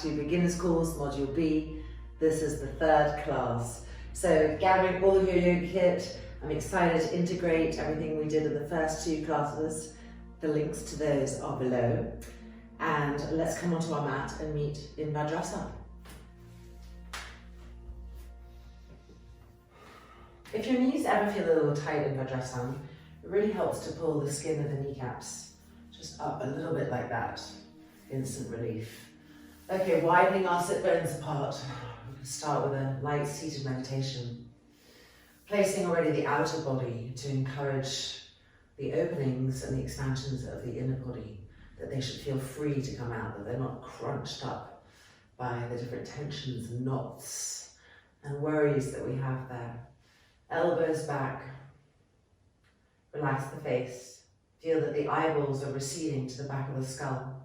to Beginner's Course, Module B. This is the third class. So gathering all of your yoga kit, I'm excited to integrate everything we did in the first two classes. The links to those are below. And let's come onto our mat and meet in Vajrasana. If your knees ever feel a little tight in Vajrasana, it really helps to pull the skin of the kneecaps just up a little bit like that. Instant relief. Okay, widening our sit bones apart. We can start with a light seated meditation. Placing already the outer body to encourage the openings and the expansions of the inner body, that they should feel free to come out, that they're not crunched up by the different tensions and knots and worries that we have there. Elbows back. Relax the face. Feel that the eyeballs are receding to the back of the skull.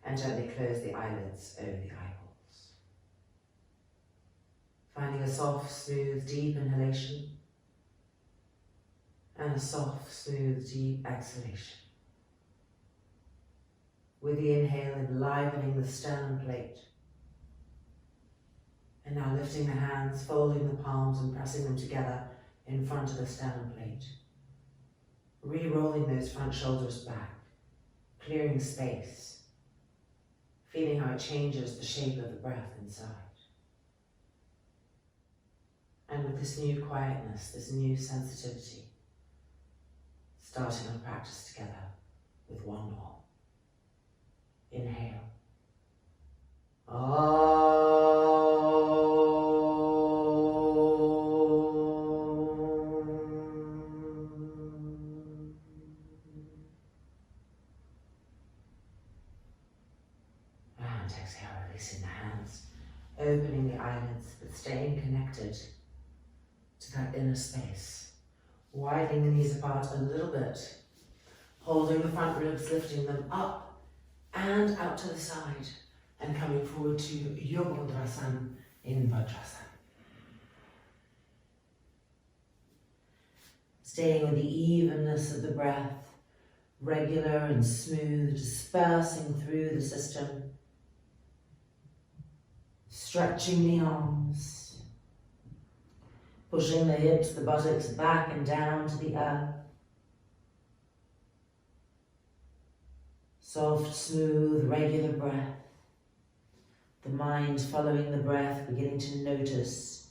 And gently close the eyelids over the eyeballs. Finding a soft, smooth, deep inhalation. And a soft, smooth, deep exhalation. With the inhale, enlivening the sternum plate. And now lifting the hands, folding the palms and pressing them together in front of the sternum plate. Re-rolling those front shoulders back, clearing space. Feeling how it changes the shape of the breath inside. And with this new quietness, this new sensitivity, starting our practice together with one more. Inhale. Exhale, releasing the hands, opening the eyelids, but staying connected to that inner space. Widening the knees apart a little bit, holding the front ribs, lifting them up and out to the side, and coming forward to Yogandrasana in Vajrasana. Staying with the evenness of the breath, regular and smooth, dispersing through the system. Stretching the arms, pushing the hips, the buttocks back and down to the earth. Soft, smooth, regular breath. The mind following the breath, beginning to notice,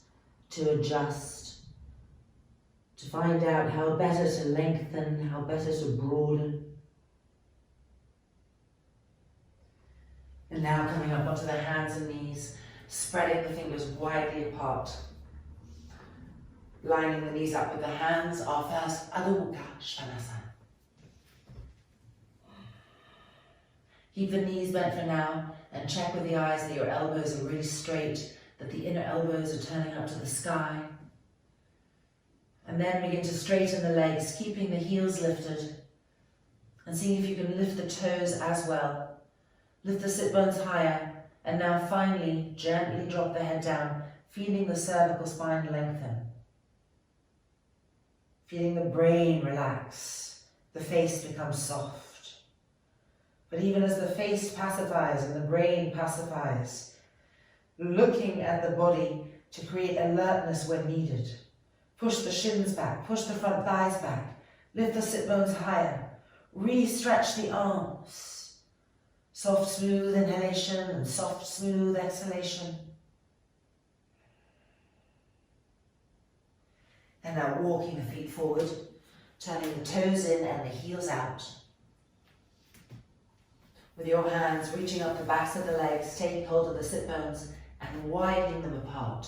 to adjust, to find out how better to lengthen, how better to broaden. And now coming up onto the hands and knees, spreading the fingers widely apart. Lining the knees up with the hands, our first Adho Mukha Svanasana. Keep the knees bent for now and check with the eyes that your elbows are really straight, that the inner elbows are turning up to the sky. And then begin to straighten the legs, keeping the heels lifted and seeing if you can lift the toes as well. Lift the sit bones higher. And now finally, gently drop the head down, feeling the cervical spine lengthen. Feeling the brain relax, the face become soft. But even as the face pacifies and the brain pacifies, looking at the body to create alertness when needed. Push the shins back, push the front thighs back, lift the sit bones higher, re-stretch the arms. Soft, smooth inhalation and soft, smooth exhalation. And now walking the feet forward, turning the toes in and the heels out. With your hands reaching up the backs of the legs, take hold of the sit bones and widening them apart.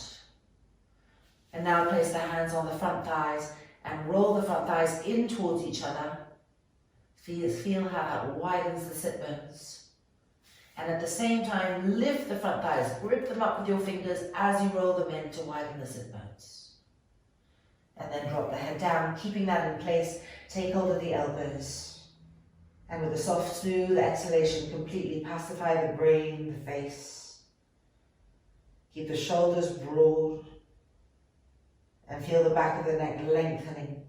And now place the hands on the front thighs and roll the front thighs in towards each other. Feel how that widens the sit bones. And at the same time, lift the front thighs, grip them up with your fingers as you roll them in to widen the sit bones. And then drop the head down, keeping that in place. Take hold of the elbows. And with a soft, smooth exhalation, completely pacify the brain, the face. Keep the shoulders broad. And feel the back of the neck lengthening.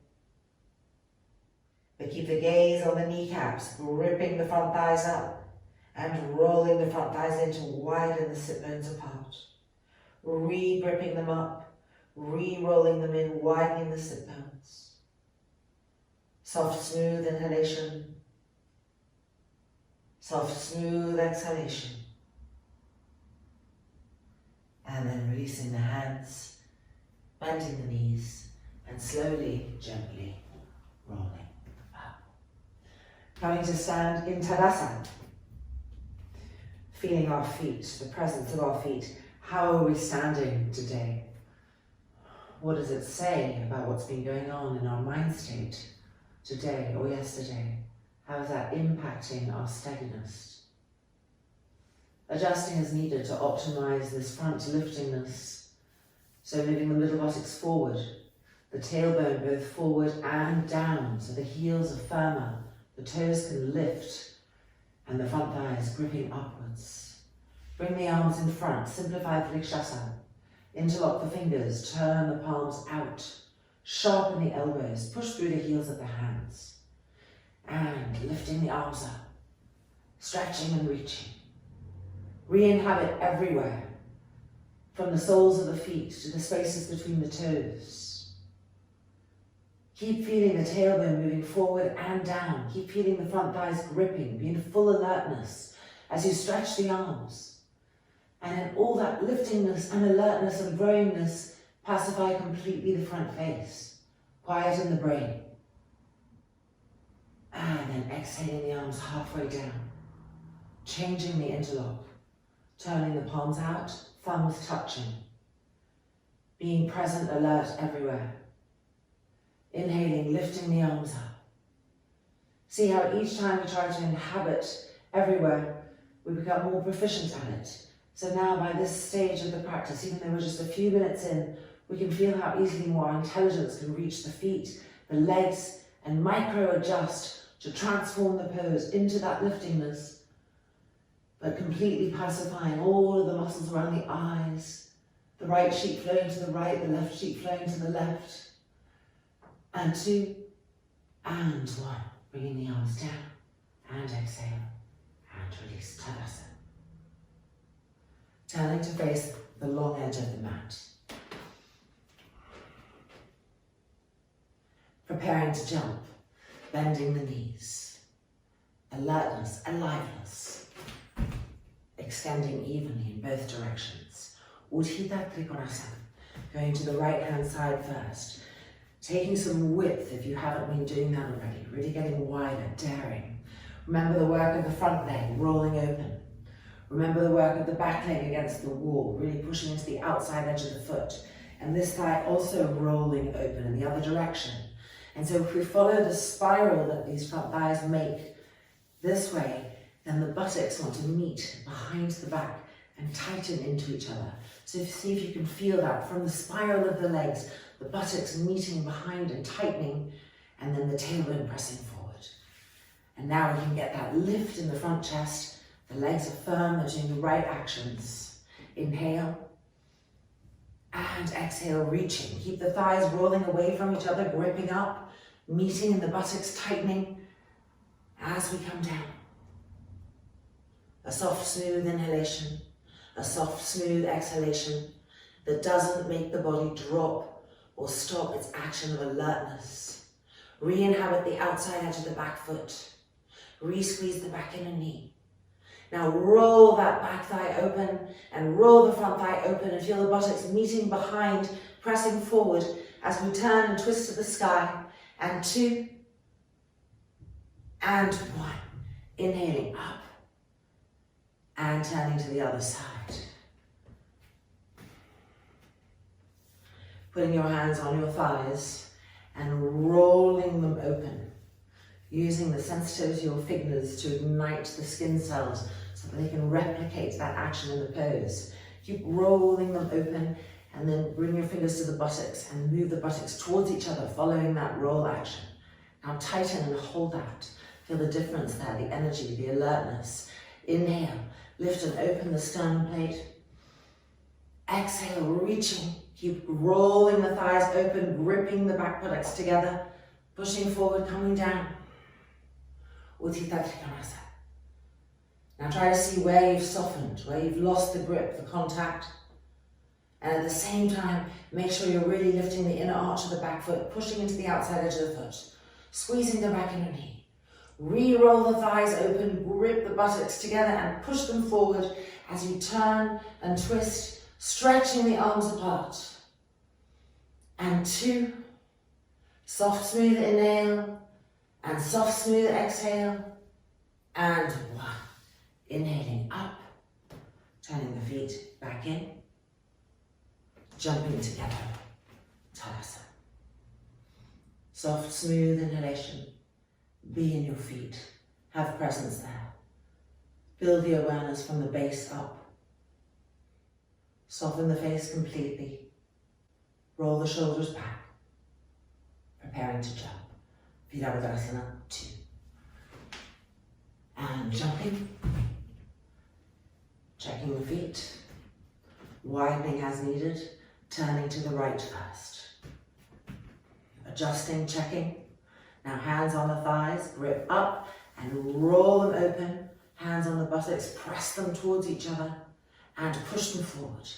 But keep the gaze on the kneecaps, gripping the front thighs up. and rolling the front thighs in to widen the sit bones apart. Re-gripping them up, re-rolling them in, widening the sit bones. Soft, smooth inhalation. Soft, smooth exhalation. And then releasing the hands, bending the knees, and slowly, gently rolling up. Coming to stand in Tadasana. Feeling our feet, the presence of our feet. How are we standing today? What does it say about what's been going on in our mind state today or yesterday? How is that impacting our steadiness? Adjusting as needed to optimize this front liftingness. So moving the middle buttocks forward, the tailbone both forward and down, so the heels are firmer, the toes can lift, and the front thighs gripping upwards. Bring the arms in front, simplify Vrikshasana. Interlock the fingers, turn the palms out, sharpen the elbows, push through the heels of the hands. And lifting the arms up, stretching and reaching. Re-inhabit everywhere, from the soles of the feet to the spaces between the toes. Keep feeling the tailbone moving forward and down. Keep feeling the front thighs gripping, be in full alertness as you stretch the arms. And in all that liftingness and alertness and growingness, pacify completely the front face. Quieten the brain. And then exhaling the arms halfway down. Changing the interlock. Turning the palms out, thumbs touching. Being present, alert everywhere. Inhaling, lifting the arms up. See how each time we try to inhabit everywhere, we become more proficient at it. So now by this stage of the practice, even though we're just a few minutes in, we can feel how easily more our intelligence can reach the feet, the legs, and micro-adjust to transform the pose into that liftingness, but completely pacifying all of the muscles around the eyes, the right cheek flowing to the right, the left cheek flowing to the left. And 2, and 1. Bringing the arms down, and exhale, and release. Tadasana. Turning to face the long edge of the mat. Preparing to jump, bending the knees. Alertness, aliveness. Extending evenly in both directions. Utthita Trikonasana. Going to the right hand side first. Taking some width if you haven't been doing that already. Really getting wider, daring. Remember the work of the front leg, rolling open. Remember the work of the back leg against the wall, really pushing into the outside edge of the foot. And this thigh also rolling open in the other direction. And so if we follow the spiral that these front thighs make this way, then the buttocks want to meet behind the back and tighten into each other. So see if you can feel that from the spiral of the legs, the buttocks meeting behind and tightening, and then the tailbone pressing forward. And now we can get that lift in the front chest. The legs are firm, they're doing the right actions. Inhale. And exhale, reaching. Keep the thighs rolling away from each other, gripping up, meeting in the buttocks, tightening as we come down. A soft, smooth inhalation, a soft, smooth exhalation that doesn't make the body drop or stop its action of alertness. Re-inhabit the outside edge of the back foot. Re-squeeze the back inner knee. Now roll that back thigh open and roll the front thigh open and feel the buttocks meeting behind, pressing forward as we turn and twist to the sky. And 2, and 1. Inhaling up and turning to the other side. Putting your hands on your thighs and rolling them open. Using the sensitivity of your fingers to ignite the skin cells so that they can replicate that action in the pose. Keep rolling them open and then bring your fingers to the buttocks and move the buttocks towards each other following that roll action. Now tighten and hold that. Feel the difference there, the energy, the alertness. Inhale, lift and open the sternum plate. Exhale, reaching. Keep rolling the thighs open, gripping the back buttocks together, pushing forward, coming down. Utthita Trikonasana. Now try to see where you've softened, where you've lost the grip, the contact. And at the same time, make sure you're really lifting the inner arch of the back foot, pushing into the outside edge of the foot, squeezing the back inner knee. Re-roll the thighs open, grip the buttocks together and push them forward as you turn and twist, stretching the arms apart. And 2, soft, smooth inhale, and soft, smooth exhale, and 1. Inhaling up, turning the feet back in, jumping together, Tadasana. Soft, smooth inhalation, be in your feet, have presence there. Build the awareness from the base up. Soften the face completely. Roll the shoulders back, preparing to jump. Virabhadrasana 2. And jumping, checking the feet, widening as needed, turning to the right first. Adjusting, checking. Now hands on the thighs, grip up and roll them open. Hands on the buttocks, press them towards each other and push them forward.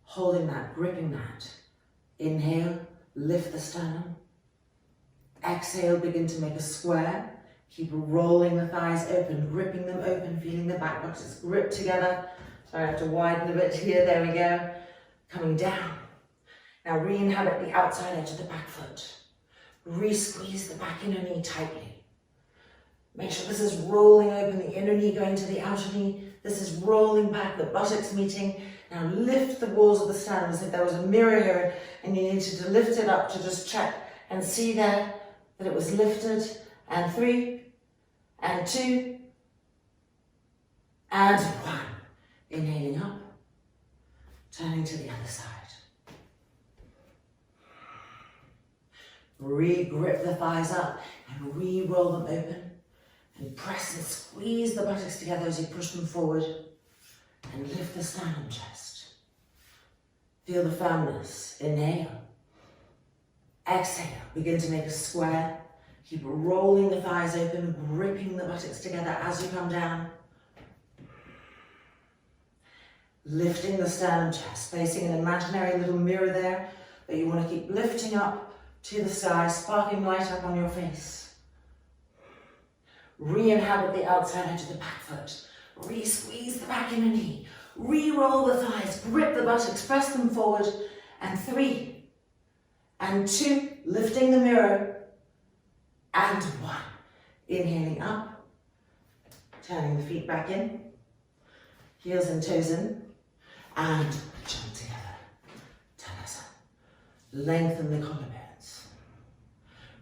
Holding that, gripping that. Inhale, lift the sternum. Exhale, begin to make a square. Keep rolling the thighs open, gripping them open, feeling the back buttocks grip together. Sorry, I have to widen a bit here, there we go. Coming down. Now re-inhabit the outside edge of the back foot. Re-squeeze the back inner knee tightly. Make sure this is rolling open, the inner knee going to the outer knee. This is rolling back, the buttocks meeting. Now lift the walls of the sternum as if there was a mirror here and you needed to lift it up to just check and see there that it was lifted. And 3, and 2, and 1. Inhaling up, turning to the other side. Re-grip the thighs up and re-roll them open. And press and squeeze the buttocks together as you push them forward. And lift the sternum chest. Feel the firmness. Inhale. Exhale. Begin to make a square. Keep rolling the thighs open, gripping the buttocks together as you come down. Lifting the sternum chest, placing an imaginary little mirror there that you want to keep lifting up to the sky, sparking light up on your face. Re-inhabit the outside edge of the back foot. Re-squeeze the back inner knee. Re-roll the thighs, grip the buttocks, press them forward. And 3, and 2, lifting the mirror. And 1. Inhaling up, turning the feet back in, heels and toes in, and jump together. Tadasana. Lengthen the collarbones.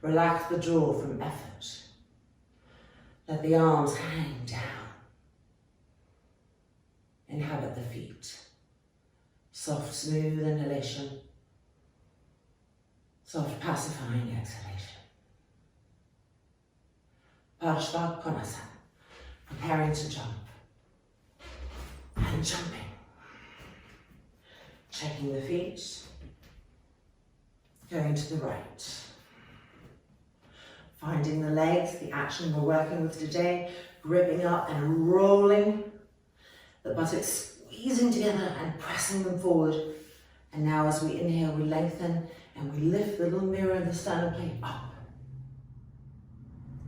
Relax the jaw from effort. Let the arms hang down. Inhabit the feet. Soft, smooth inhalation. Soft, pacifying exhalation. Paripurna, preparing to jump. And jumping. Checking the feet. Going to the right. Finding the legs, the action we're working with today. Gripping up and rolling. The buttocks squeezing together and pressing them forward. And now as we inhale, we lengthen and we lift the little mirror in the sternum plate up.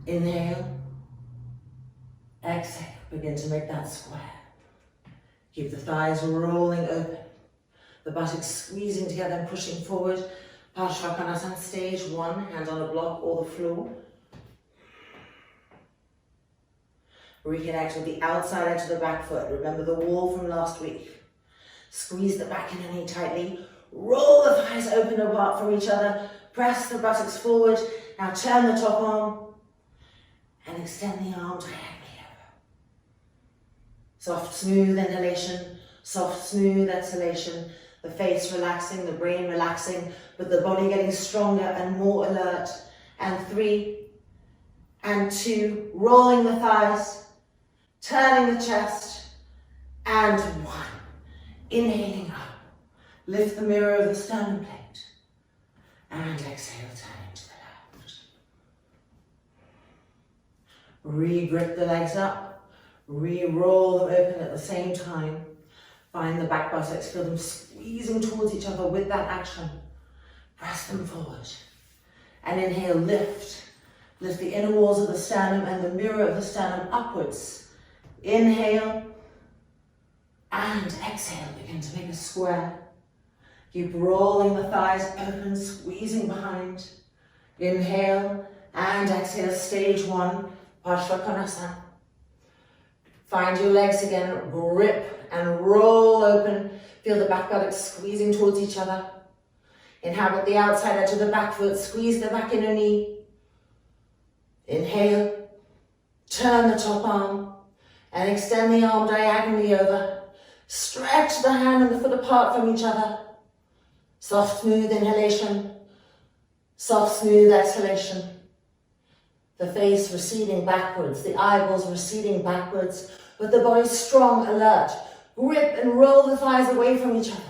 Inhale, exhale, begin to make that square. Keep the thighs rolling open, the buttocks squeezing together and pushing forward. Paripurna stage 1, hand on a block or the floor. Reconnect with the outside edge of the back foot. Remember the wall from last week. Squeeze the back inner knee tightly. Roll the thighs open apart from each other. Press the buttocks forward. Now turn the top arm. And extend the arm diagonally over. Soft, smooth inhalation, soft, smooth exhalation. The face relaxing, the brain relaxing, but the body getting stronger and more alert. And 3, and 2, rolling the thighs, turning the chest, and 1. Inhaling up. Lift the mirror of the sternum plate. And exhale, turning to the left. Re-grip the legs up, Re-roll them open at the same time. Find the back buttocks, feel them squeezing towards each other with that action. Press them forward. And inhale, lift. Lift the inner walls of the sternum and the mirror of the sternum upwards. Inhale. And exhale, begin to make a square. Keep rolling the thighs open, squeezing behind. Inhale and exhale, stage 1, Paripurna. Find your legs again, grip and roll open. Feel the back buttocks squeezing towards each other. Inhabit the outside edge of the back foot, squeeze the back inner knee. Inhale, turn the top arm and extend the arm diagonally over. Stretch the hand and the foot apart from each other. Soft, smooth inhalation. Soft, smooth exhalation. The face receding backwards, the eyeballs receding backwards, but the body strong, alert. Grip and roll the thighs away from each other.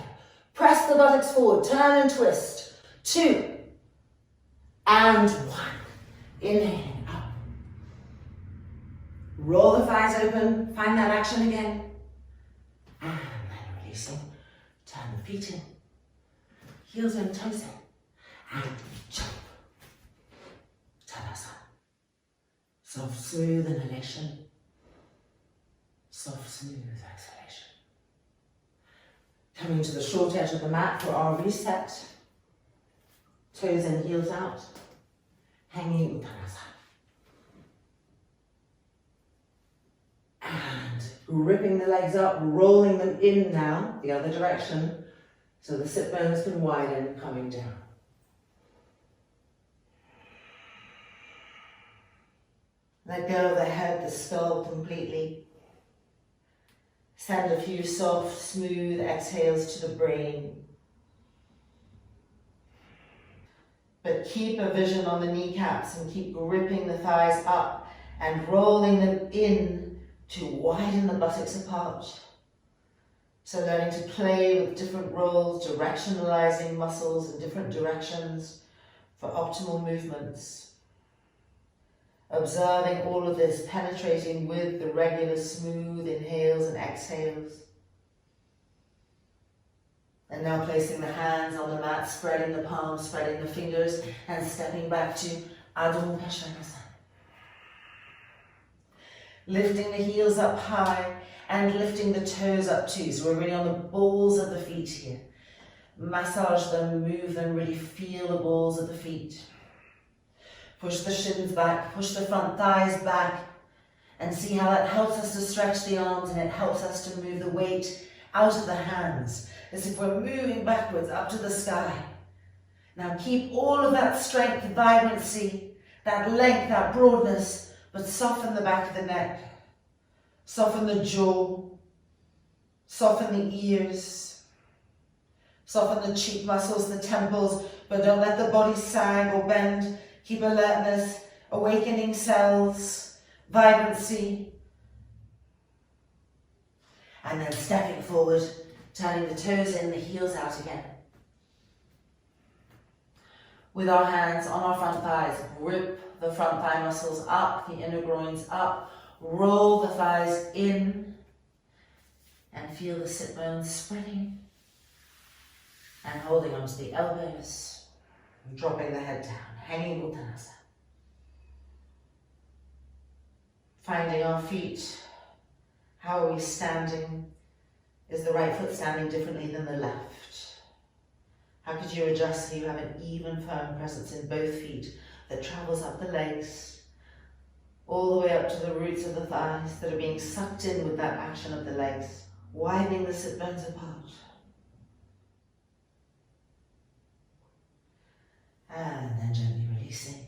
Press the buttocks forward, turn and twist. 2 and 1. Inhale, up. Roll the thighs open, find that action again. And then releasing, turn the feet in. Heels in, toes in. And jump. Savasana. Soft, smooth inhalation. Soft, smooth exhalation. Coming to the short edge of the mat for our reset. Toes in, heels out. Hanging Uttanasana. And gripping the legs up, rolling them in now, the other direction, so the sit bones can widen, coming down. Let go of the head, the skull completely. Send a few soft, smooth exhales to the brain. But keep a vision on the kneecaps and keep gripping the thighs up and rolling them in to widen the buttocks apart. So learning to play with different roles, directionalizing muscles in different directions for optimal movements. Observing all of this, penetrating with the regular smooth inhales and exhales. And now placing the hands on the mat, spreading the palms, spreading the fingers, and stepping back to Adho Mukha. Lifting the heels up high and lifting the toes up too. So we're really on the balls of the feet here. Massage them, move them, really feel the balls of the feet. Push the shins back, push the front thighs back, and see how that helps us to stretch the arms and it helps us to move the weight out of the hands, as if we're moving backwards up to the sky. Now keep all of that strength, vibrancy, that length, that broadness, but soften the back of the neck, soften the jaw, soften the ears, soften the cheek muscles, the temples, but don't let the body sag or bend. Keep alertness, awakening cells, vibrancy. And then stepping forward, turning the toes in, the heels out again. With our hands on our front thighs, grip the front thigh muscles up, the inner groins up, roll the thighs in, and feel the sit bones spreading, and holding onto the elbows, dropping the head down. Hanging Uttanasana. Finding our feet. How are we standing? Is the right foot standing differently than the left? How could you adjust so you have an even, firm presence in both feet that travels up the legs, all the way up to the roots of the thighs that are being sucked in with that action of the legs, widening the sit bones apart. And then gently releasing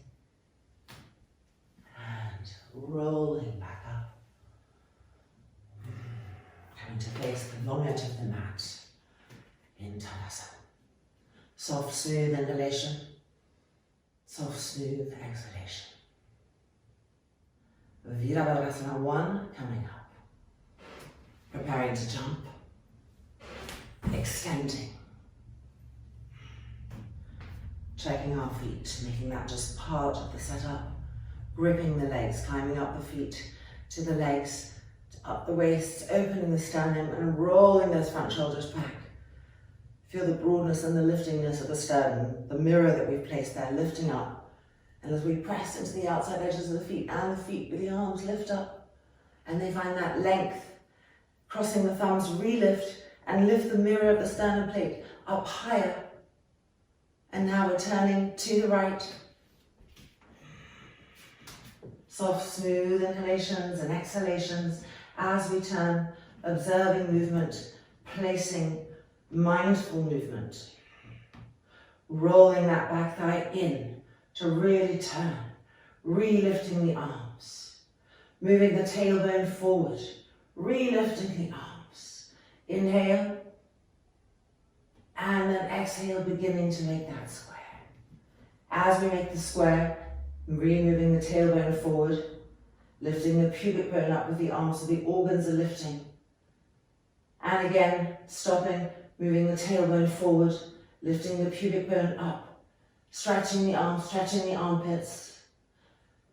and rolling back up. Coming to place the long edge of the mat in Tadasana. Soft, smooth inhalation, soft, smooth exhalation. Virabhadrasana 1 coming up. Preparing to jump, extending. Checking our feet, making that just part of the setup. Gripping the legs, climbing up the feet to the legs, up the waist, opening the sternum and rolling those front shoulders back. Feel the broadness and the liftingness of the sternum, the mirror that we've placed there, lifting up. And as we press into the outside edges of the feet and the feet with the arms lift up, and they find that length, crossing the thumbs, re-lift and lift the mirror of the sternum plate up higher. And now we're turning to the right. Soft, smooth inhalations and exhalations as we turn, observing movement, placing mindful movement. Rolling that back thigh in to really turn, re-lifting the arms. Moving the tailbone forward, re-lifting the arms. Inhale, and then exhale, beginning to make that square. As we make the square, re-moving the tailbone forward, lifting the pubic bone up with the arms so the organs are lifting. And again, stopping, moving the tailbone forward, lifting the pubic bone up, stretching the arms, stretching the armpits.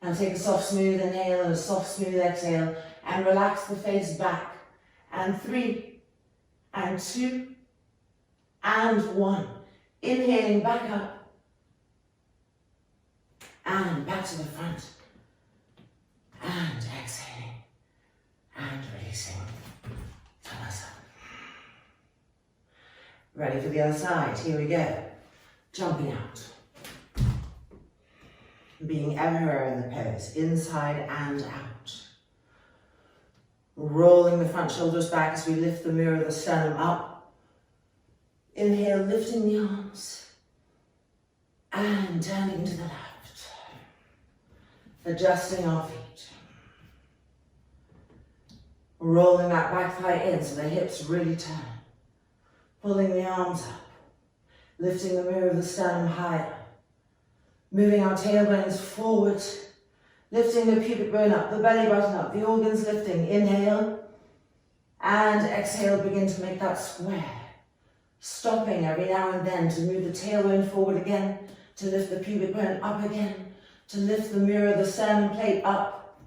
And take a soft, smooth inhale and a soft, smooth exhale, and relax the face back. And 3, and 2, and 1. Inhaling back up, and back to the front, and exhaling, and releasing. Savasana. Ready for the other side, here we go. Jumping out. Being everywhere in the pose, inside and out. Rolling the front shoulders back as we lift the mirror of the sternum up. Inhale, lifting the arms. And turning to the left. Adjusting our feet. Rolling that back thigh in so the hips really turn. Pulling the arms up. Lifting the mirror of the sternum higher. Moving our tailbones forward. Lifting the pubic bone up, the belly button up, the organs lifting. Inhale. And exhale, begin to make that square. Stopping every now and then to move the tailbone forward again. To lift the pubic bone up again. To lift the mirror of the sternum plate up.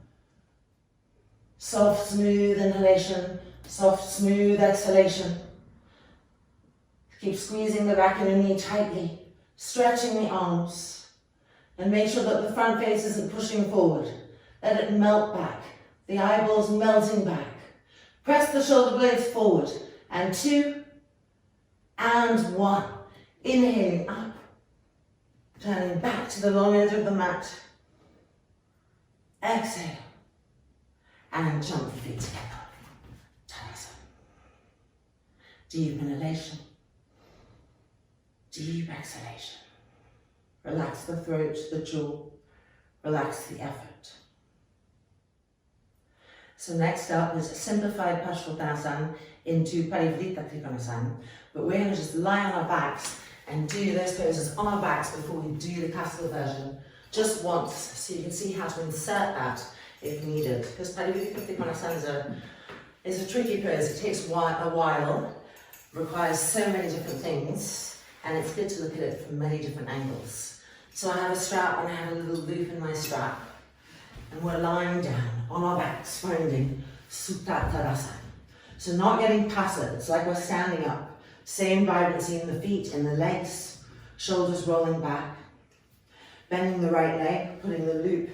Soft, smooth inhalation. Soft, smooth exhalation. Keep squeezing the back of the knee tightly. Stretching the arms. And make sure that the front face isn't pushing forward. Let it melt back. The eyeballs melting back. Press the shoulder blades forward. And 2, and 1. Inhaling up. Turning back to the long edge of the mat. Exhale. And jump the feet together. Savasana. Deep inhalation. Deep exhalation. Relax the throat, the jaw. Relax the effort. So next up is a simplified Paripurna into Paripurna Navasana. But we're going to just lie on our backs and do those poses on our backs before we do the classical version. Just once, so you can see how to insert that if needed. Because Paripurna Navasana is a tricky pose. It takes a while, requires so many different things, and it's good to look at it from many different angles. So I have a strap and I have a little loop in my strap. And we're lying down on our backs, finding Supine. So not getting passive, it's like we're standing up. Same vibrancy in the feet, in the legs, shoulders rolling back. Bending the right leg, putting the loop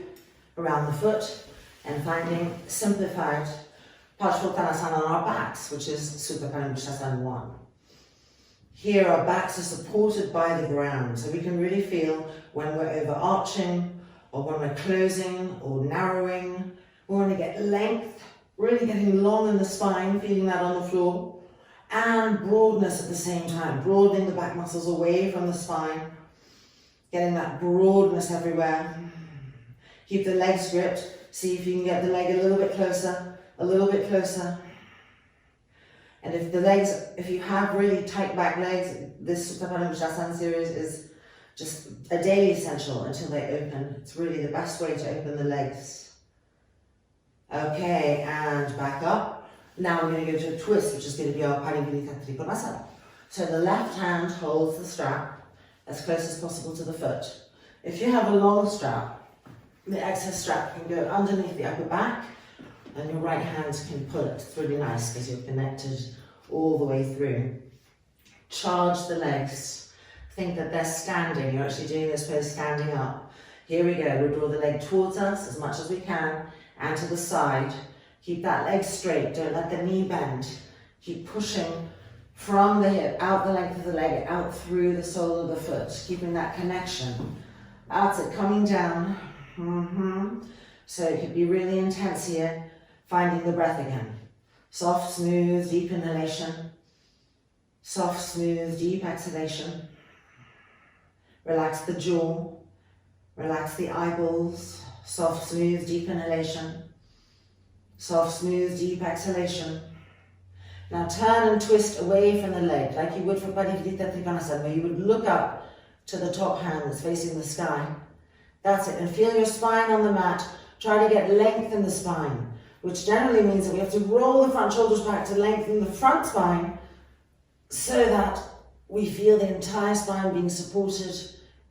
around the foot, and finding simplified Paripurna on our backs, which is Supine 1. Here our backs are supported by the ground, so we can really feel when we're overarching, or when we're closing or narrowing. We want to get length, really getting long in the spine, feeling that on the floor, and broadness at the same time, broadening the back muscles away from the spine, getting that broadness everywhere. Keep the legs gripped, see if you can get the leg a little bit closer, a little bit closer. And if you have really tight back legs, this Supine series is just a daily essential until they open. It's really the best way to open the legs. Okay, and back up. Now we're going to go to a twist, which is going to be our Paripurna Navasana. So the left hand holds the strap as close as possible to the foot. If you have a long strap, the excess strap can go underneath the upper back, and your right hand can pull it. It's really nice because you're connected all the way through. Charge the legs. Think that they're standing. You're actually doing this pose standing up. Here we go. We draw the leg towards us as much as we can and to the side. Keep that leg straight. Don't let the knee bend. Keep pushing from the hip, out the length of the leg, out through the sole of the foot. Keeping that connection. That's it. Coming down. So it could be really intense here. Finding the breath again. Soft, smooth, deep inhalation. Soft, smooth, deep exhalation. Relax the jaw. Relax the eyeballs. Soft, smooth, deep inhalation. Soft, smooth, deep exhalation. Now turn and twist away from the leg, like you would for Paripurna Navasana, where you would look up to the top hand that's facing the sky. That's it. And feel your spine on the mat. Try to get length in the spine, which generally means that we have to roll the front shoulders back to lengthen the front spine so that we feel the entire spine being supported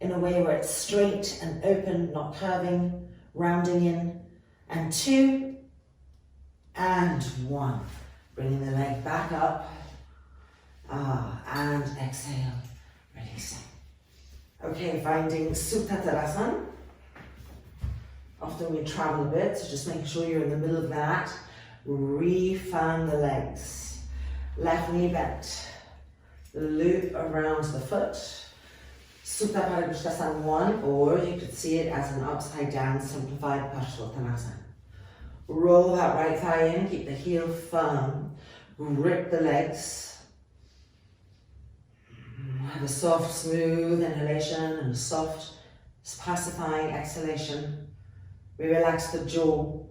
in a way where it's straight and open, not curving, rounding in. And 2, and 1. Bringing the leg back up, and exhale, releasing. Okay, finding Supine. Often we travel a bit, so just making sure you're in the middle of that. Refirm the legs. Left knee bent. Loop around the foot. Supta Paripurna Navasana 1, or you could see it as an upside down simplified Paripurna. Roll that right thigh in, keep the heel firm. Grip the legs. Have a soft, smooth inhalation and a soft, pacifying exhalation. We relax the jaw,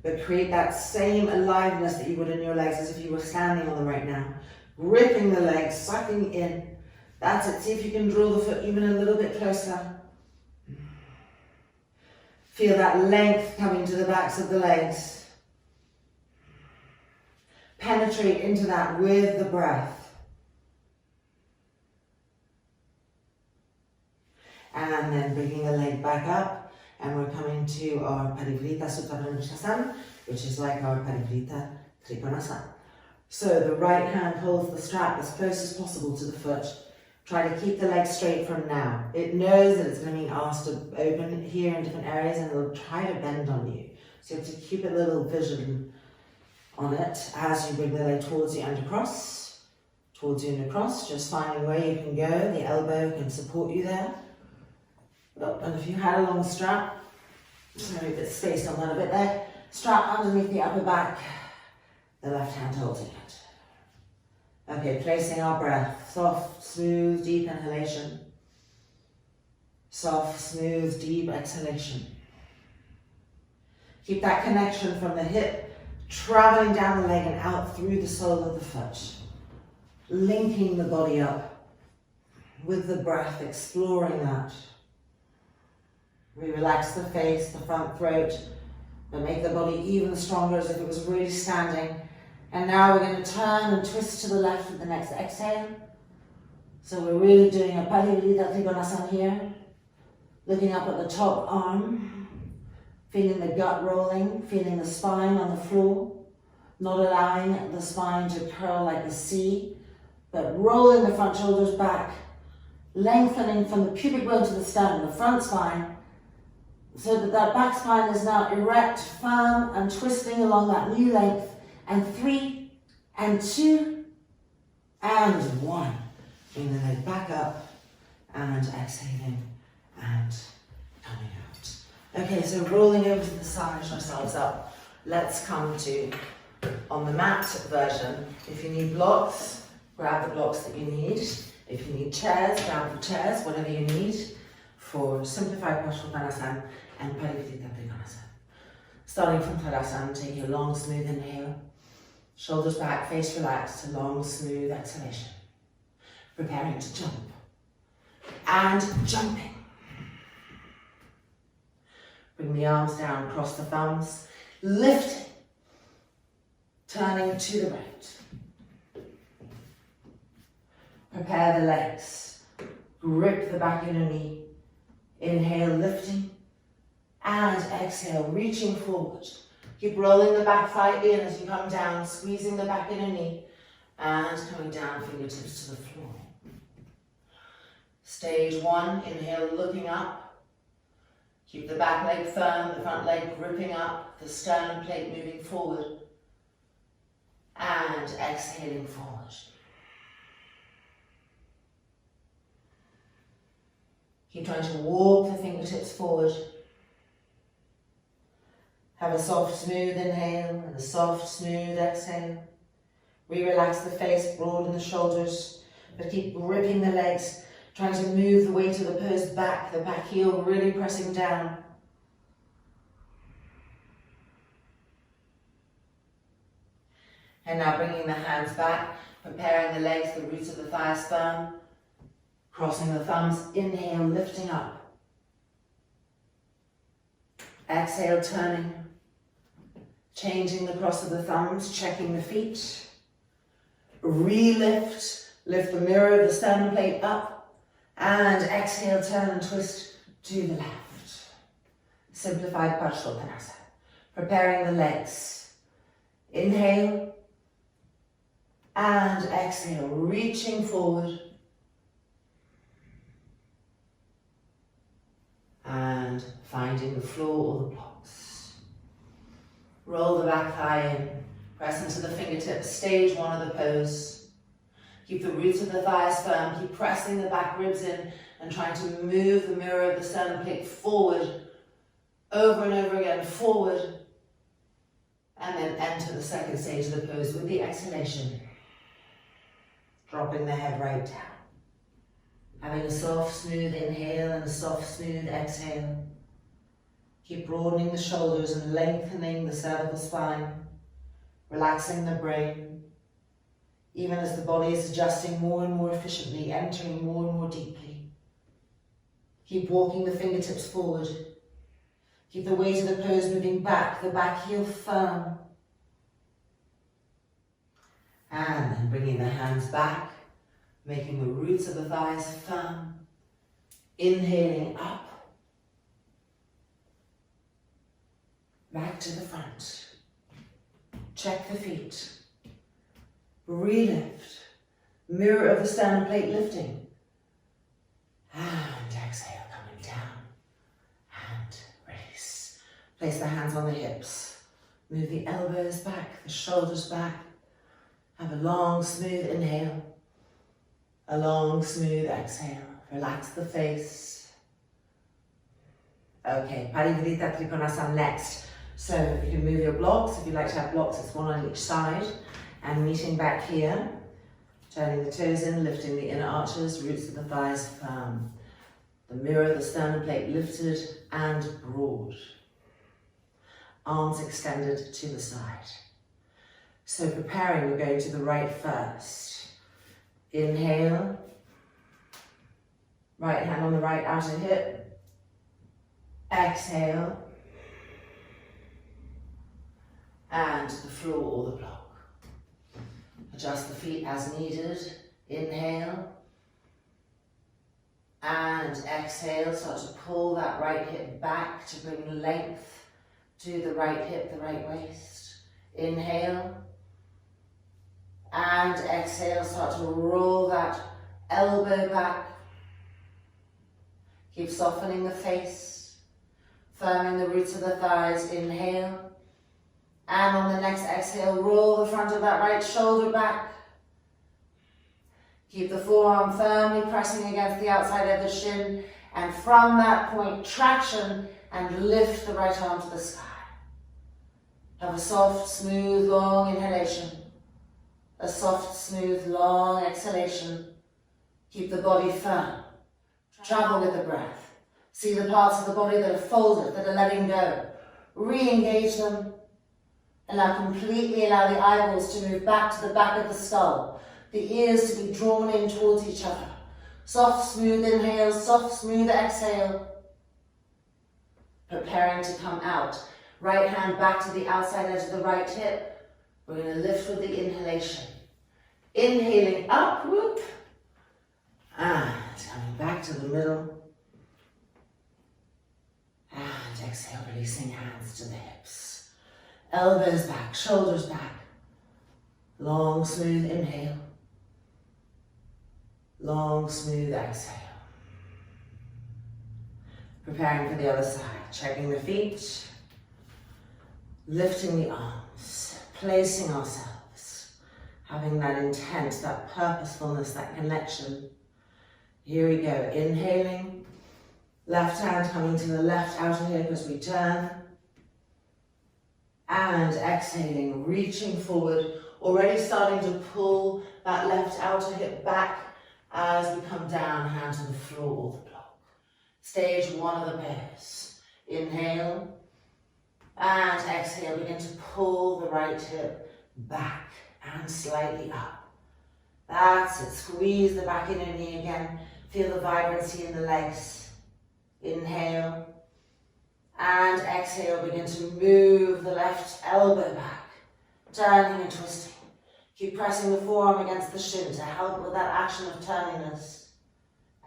but create that same aliveness that you would in your legs as if you were standing on them right now. Gripping the legs, sucking in. That's it. See if you can draw the foot even a little bit closer. Feel that length coming to the backs of the legs. Penetrate into that with the breath. And then bringing the leg back up, and we're coming to our Paripurna Navasana, which is like our Paripurna Trikonasana. So the right hand holds the strap as close as possible to the foot. Try to keep the leg straight from now. It knows that it's going to be asked to open here in different areas, and it'll try to bend on you. So you have to keep a little vision on it as you bring the leg towards you and across. Towards you and across, just finding where you can go. The elbow can support you there. Oh, and if you had a long strap, just move the space on that a bit there. Strap underneath the upper back, the left hand holding it. Okay, placing our breath. Soft, smooth, deep inhalation. Soft, smooth, deep exhalation. Keep that connection from the hip, traveling down the leg and out through the sole of the foot. Linking the body up with the breath, exploring that. We relax the face, the front throat, but make the body even stronger as if it was really standing. And now we're going to turn and twist to the left with the next exhale. So we're really doing a Paripurna Navasana here. Looking up at the top arm. Feeling the gut rolling, feeling the spine on the floor. Not allowing the spine to curl like a C, but rolling the front shoulders back. Lengthening from the pubic bone to the sternum, the front spine, so that that back spine is now erect, firm, and twisting along that new length. And 3, and 2, and 1. Bring the leg back up, and exhaling, and coming out. Okay, so rolling over to the side, ourselves up. Let's come to, on the mat version, if you need blocks, grab the blocks that you need. If you need chairs, grab the chairs, whatever you need for simplified Paripurna Navasana and Paripurna Navasana. Starting from Tadasana, take a long, smooth inhale. Shoulders back, face relaxed, a long, smooth exhalation. Preparing to jump. And jumping. Bring the arms down, cross the thumbs. Lifting. Turning to the right. Prepare the legs. Grip the back of your knee. Inhale, lifting. And exhale, reaching forward. Keep rolling the back thigh in as you come down, squeezing the back inner knee, and coming down, fingertips to the floor. Stage 1, inhale, looking up. Keep the back leg firm, the front leg gripping up, the sternum plate moving forward. And exhaling forward. Keep trying to walk the fingertips forward. Have a soft, smooth inhale and a soft, smooth exhale. Re-relax the face, broaden the shoulders, but keep gripping the legs, trying to move the weight of the pose back, the back heel really pressing down. And now bringing the hands back, preparing the legs, the roots of the thighs firm, crossing the thumbs, inhale, lifting up. Exhale, turning, changing the cross of the thumbs, checking the feet. Re-lift, lift the mirror of the sternum plate up, and exhale, turn and twist to the left. Simplified Paripurna. Preparing the legs. Inhale, and exhale, reaching forward. And finding the floor or the blocks. Roll the back thigh in, press into the fingertips, stage 1 of the pose. Keep the roots of the thighs firm, keep pressing the back ribs in and trying to move the mirror of the sternum plate forward, over and over again, forward. And then enter the second stage of the pose with the exhalation. Dropping the head right down. Having a soft, smooth inhale and a soft, smooth exhale. Keep broadening the shoulders and lengthening the cervical spine, relaxing the brain, even as the body is adjusting more and more efficiently, entering more and more deeply. Keep walking the fingertips forward. Keep the weight of the pose moving back, the back heel firm. And then bringing the hands back, making the roots of the thighs firm. Inhaling up, back to the front. Check the feet. Re-lift. Mirror of the sternum plate lifting. And exhale, coming down. And release. Place the hands on the hips. Move the elbows back, the shoulders back. Have a long, smooth inhale. A long, smooth exhale. Relax the face. Okay, Paripurna Navasana next. So you can move your blocks. If you like to have blocks, it's one on each side. And meeting back here. Turning the toes in, lifting the inner arches, roots of the thighs firm. The mirror of the sternum plate lifted and broad. Arms extended to the side. So preparing, we're going to the right first. Inhale. Right hand on the right outer hip. Exhale. And the floor or the block. Adjust the feet as needed. Inhale. And exhale. Start to pull that right hip back to bring length to the right hip, the right waist. Inhale. And exhale. Start to roll that elbow back. Keep softening the face. Firming the roots of the thighs. Inhale. And on the next exhale, roll the front of that right shoulder back. Keep the forearm firmly pressing against the outside of the shin. And from that point, traction and lift the right arm to the sky. Have a soft, smooth, long inhalation. A soft, smooth, long exhalation. Keep the body firm. Travel with the breath. See the parts of the body that are folded, that are letting go. Re-engage them. And now completely allow the eyeballs to move back to the back of the skull. The ears to be drawn in towards each other. Soft, smooth inhale, soft, smooth exhale. Preparing to come out. Right hand back to the outside edge of the right hip. We're going to lift with the inhalation. Inhaling up, whoop. And coming back to the middle. And exhale, releasing hands to the hips. Elbows back, shoulders back. Long, smooth inhale. Long, smooth exhale. Preparing for the other side. Checking the feet. Lifting the arms. Placing ourselves. Having that intent, that purposefulness, that connection. Here we go. Inhaling. Left hand coming to the left outer hip as we turn. And exhaling, reaching forward. Already starting to pull that left outer hip back as we come down, hand to the floor or the block. Stage one of the pairs. Inhale and exhale. Begin to pull the right hip back and slightly up. That's it. Squeeze the back inner knee again. Feel the vibrancy in the legs. Inhale and exhale. Begin to move the left elbow back, turning and twisting. Keep pressing the forearm against the shin to help with that action of turningness.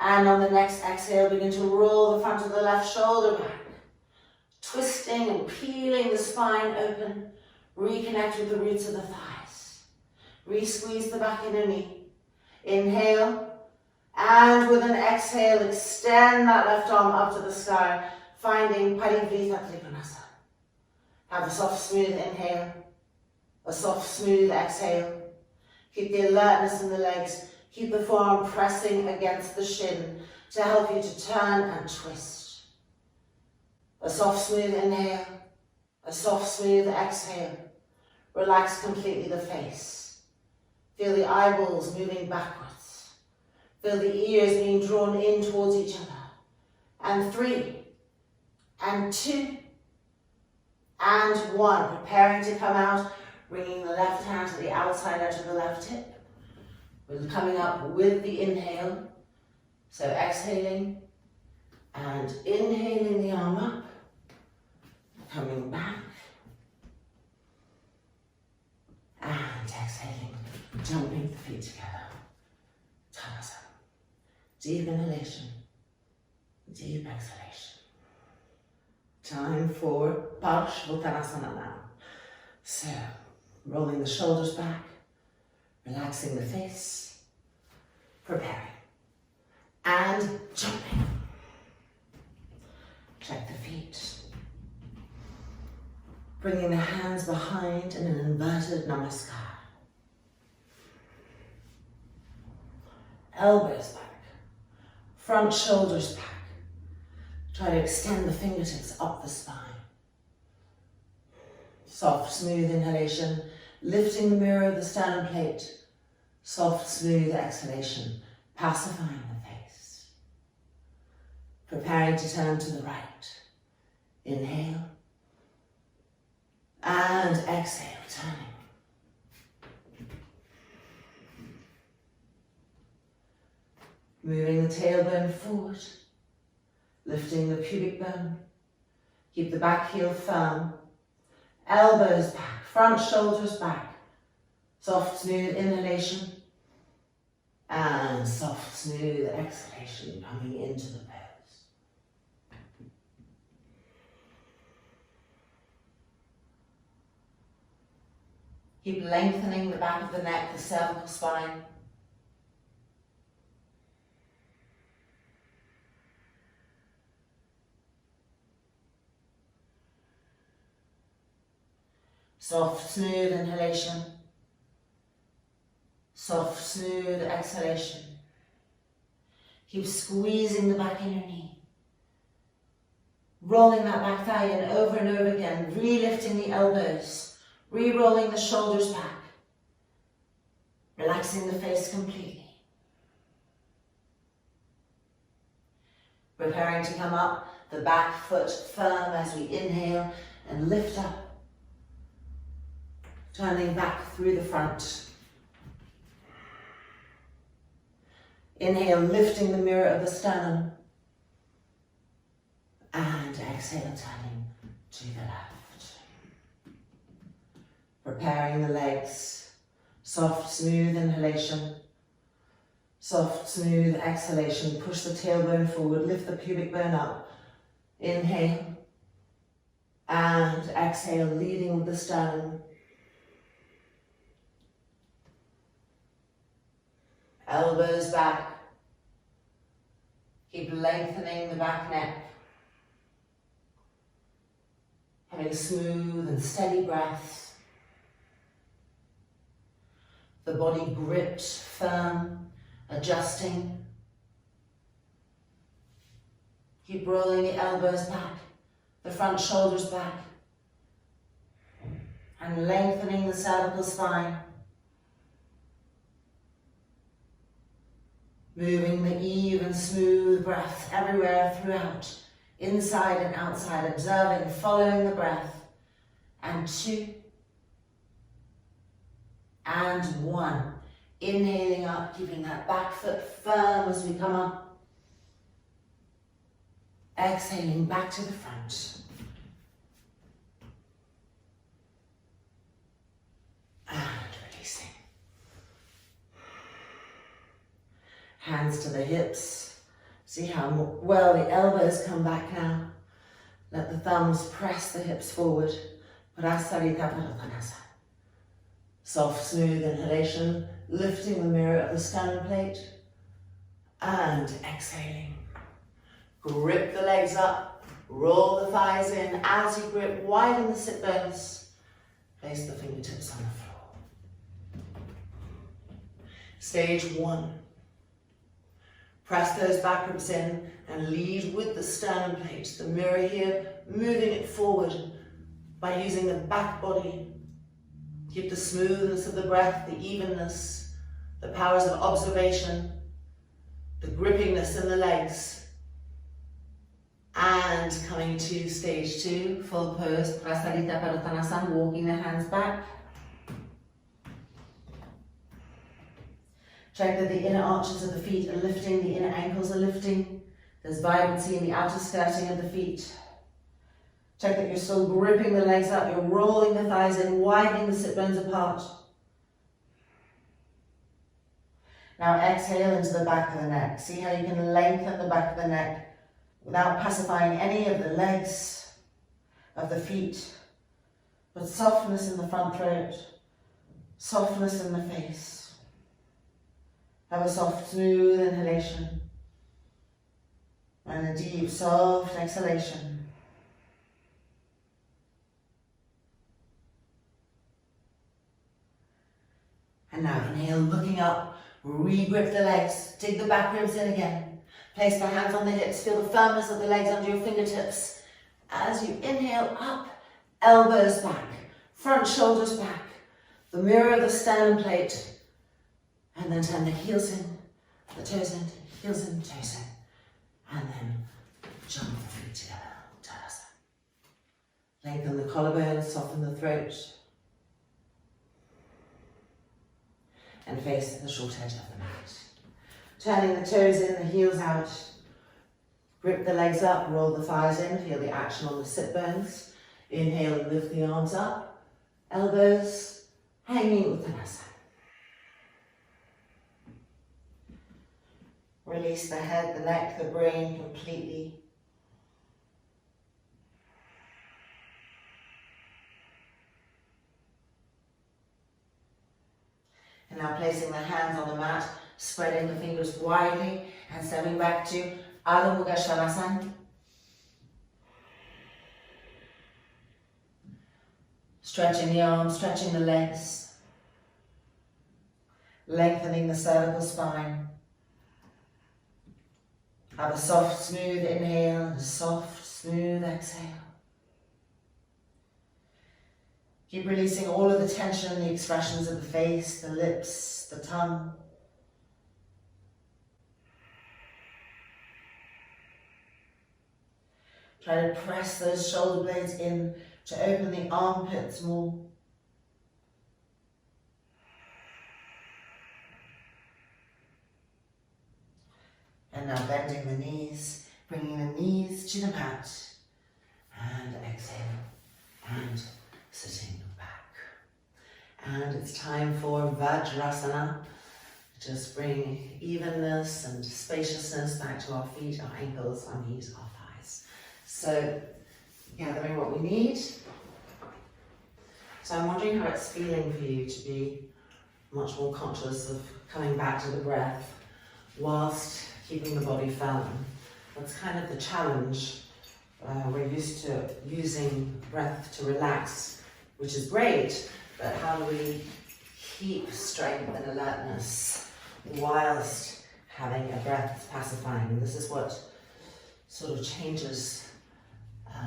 And on the next exhale, begin to roll the front of the left shoulder back, twisting and peeling the spine open. Reconnect with the roots of the thighs. Re-squeeze the back inner knee. Inhale, and with an exhale, extend that left arm up to the sky, finding Paripurna Navasana. Have a soft, smooth inhale, a soft, smooth exhale. Keep the alertness in the legs. Keep the forearm pressing against the shin to help you to turn and twist. A soft, smooth inhale, a soft, smooth exhale. Relax completely the face. Feel the eyeballs moving backwards. Feel the ears being drawn in towards each other. And 3, and 2, and 1. Preparing to come out, bringing the left hand to the outside edge of the left hip. We're coming up with the inhale. So exhaling and inhaling the arm up. Coming back. And exhaling, jumping the feet together. Savasana. Deep inhalation, deep exhalation. Time for Paripurna now. So, rolling the shoulders back, relaxing the face, preparing, and jumping. Check the feet. Bringing the hands behind in an inverted namaskar. Elbows back, front shoulders back. Try to extend the fingertips up the spine. Soft, smooth inhalation, lifting the mirror of the sternum plate. Soft, smooth exhalation, pacifying the face. Preparing to turn to the right. Inhale. And exhale, turning. Moving the tailbone forward, lifting the pubic bone. Keep the back heel firm. Elbows back, front shoulders back. Soft, smooth inhalation. And soft, smooth exhalation coming into the pose. Keep lengthening the back of the neck, the cervical spine. Soft, smooth inhalation. Soft, smooth exhalation. Keep squeezing the back inner knee. Rolling that back thigh in over and over again, re-lifting the elbows. Re-rolling the shoulders back, relaxing the face completely. Preparing to come up, the back foot firm as we inhale and lift up. Turning back through the front. Inhale, lifting the mirror of the sternum. And exhale, turning to the left. Preparing the legs, soft, smooth inhalation, soft, smooth exhalation. Push the tailbone forward, lift the pubic bone up. Inhale, And exhale, leading with the sternum. Elbows back. Keep lengthening the back neck. Having smooth and steady breaths. The body gripped, firm, adjusting. Keep rolling the elbows back, the front shoulders back, and lengthening the cervical spine. Moving the even, smooth breath everywhere throughout, inside and outside, observing, following the breath. And 2. And 1. Inhaling up, keeping that back foot firm as we come up. Exhaling back to the front. And releasing. Hands to the hips. See how well the elbows come back now. Let the thumbs press the hips forward. Soft, smooth inhalation, lifting the mirror of the sternum plate. And exhaling. Grip the legs up, roll the thighs in. As you grip, widen the sit bones. Place the fingertips on the floor. Stage 1. Press those back ribs in and lead with the sternum plate. The mirror here, moving it forward by using the back body. Keep the smoothness of the breath, the evenness, the powers of observation, the grippiness in the legs. And coming to stage 2, full pose, Paripurna Navasana, walking the hands back. Check that the inner arches of the feet are lifting, the inner ankles are lifting. There's vibrancy in the outer skirting of the feet. Check that you're still gripping the legs up, you're rolling the thighs in, widening the sit bones apart. Now exhale into the back of the neck. See how you can lengthen the back of the neck without pacifying any of the legs of the feet, but softness in the front throat, softness in the face. Have a soft, smooth inhalation and a deep, soft exhalation. And now inhale, looking up, re-grip the legs, dig the back ribs in again. Place the hands on the hips, feel the firmness of the legs under your fingertips. As you inhale up, elbows back, front shoulders back, the mirror of the sternum plate. And then turn the heels in, the toes in, heels in, toes in. And then jump the feet together, Savasana. Lengthen the collarbones, soften the throat. And face the short edge of the mat. Turning the toes in, the heels out. Grip the legs up, roll the thighs in, feel the action on the sit bones. Inhale and lift the arms up. Elbows hanging with the Uttanasana. Release the head, the neck, the brain completely. And now placing the hands on the mat, spreading the fingers widely and stepping back to Adho Mukha Svanasana. Stretching the arms, stretching the legs. Lengthening the cervical spine. Have a soft, smooth inhale and a soft, smooth exhale. Keep releasing all of the tension, the expressions of the face, the lips, the tongue. Try to press those shoulder blades in to open the armpits more. And now bending the knees, bringing the knees to the mat, and exhale, and sitting back. And it's time for Vajrasana. Just bring evenness and spaciousness back to our feet, our ankles, our knees, our thighs. So gathering what we need. So I'm wondering how it's feeling for you to be much more conscious of coming back to the breath whilst keeping the body firm. That's kind of the challenge. We're used to using breath to relax, which is great, but how do we keep strength and alertness whilst having a breath pacifying? And this is what sort of changes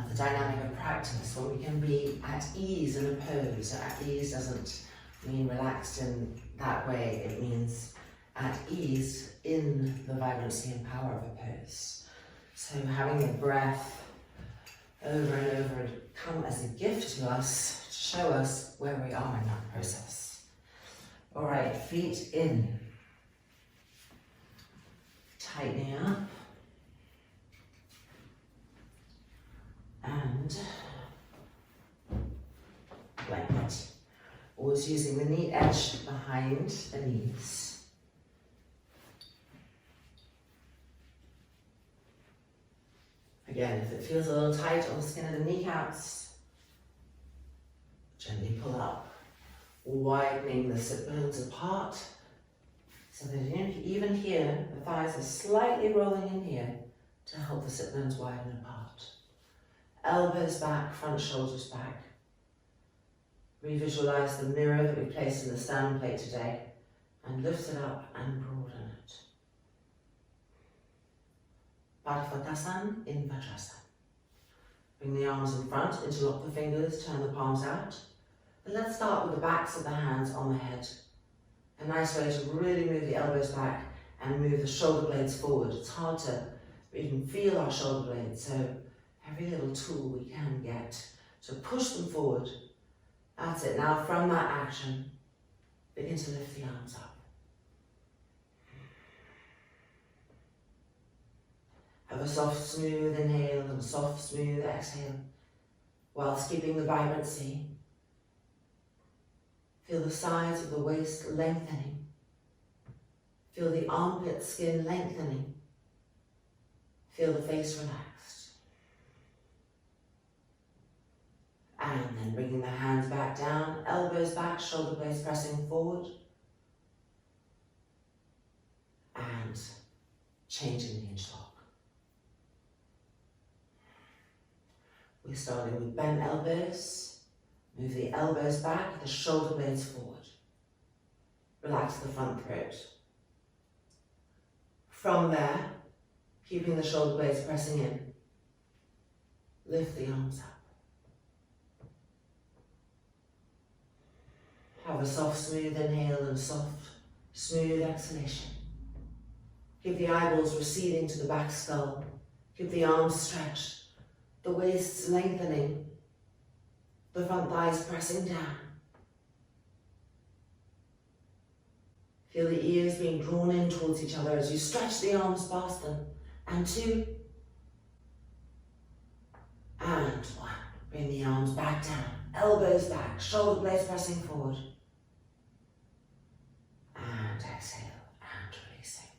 the dynamic of practice, when we can be at ease in a pose. So at ease doesn't mean relaxed in that way, it means at ease in the vibrancy and power of a pose. So having the breath over and over come as a gift to us, to show us where we are in that process. All right, feet in. Tightening up. And blanket. Always using the knee edge behind the knees. Again, if it feels a little tight on the skin of the kneecaps, gently pull up, widening the sit bones apart, so that even here, the thighs are slightly rolling in here to help the sit bones widen apart. Elbows back, front shoulders back. Revisualize the mirror that we placed in the sternum plate today and lift it up and broaden it. Paripurna Navasana in Vajrasana. Bring the arms in front, interlock the fingers, turn the palms out. But let's start with the backs of the hands on the head. A nice way to really move the elbows back and move the shoulder blades forward. It's hard to even feel our shoulder blades, so every little tool we can get to push them forward. That's it. Now from that action, begin to lift the arms up. Have a soft, smooth inhale and a soft, smooth exhale, whilst keeping the vibrancy. Feel the sides of the waist lengthening. Feel the armpit skin lengthening. Feel the face relaxed. And then bringing the hands back down, elbows back, shoulder blades pressing forward. And changing the interlock. We're starting with bent elbows. Move the elbows back, the shoulder blades forward. Relax the front throat. From there, keeping the shoulder blades pressing in, lift the arms up. Have a soft, smooth inhale and a soft, smooth exhalation. Keep the eyeballs receding to the back skull. Keep the arms stretched, the waist lengthening, the front thighs pressing down. Feel the ears being drawn in towards each other as you stretch the arms past them. And 2. And 1. Bring the arms back down, elbows back, shoulder blades pressing forward. And exhale and releasing.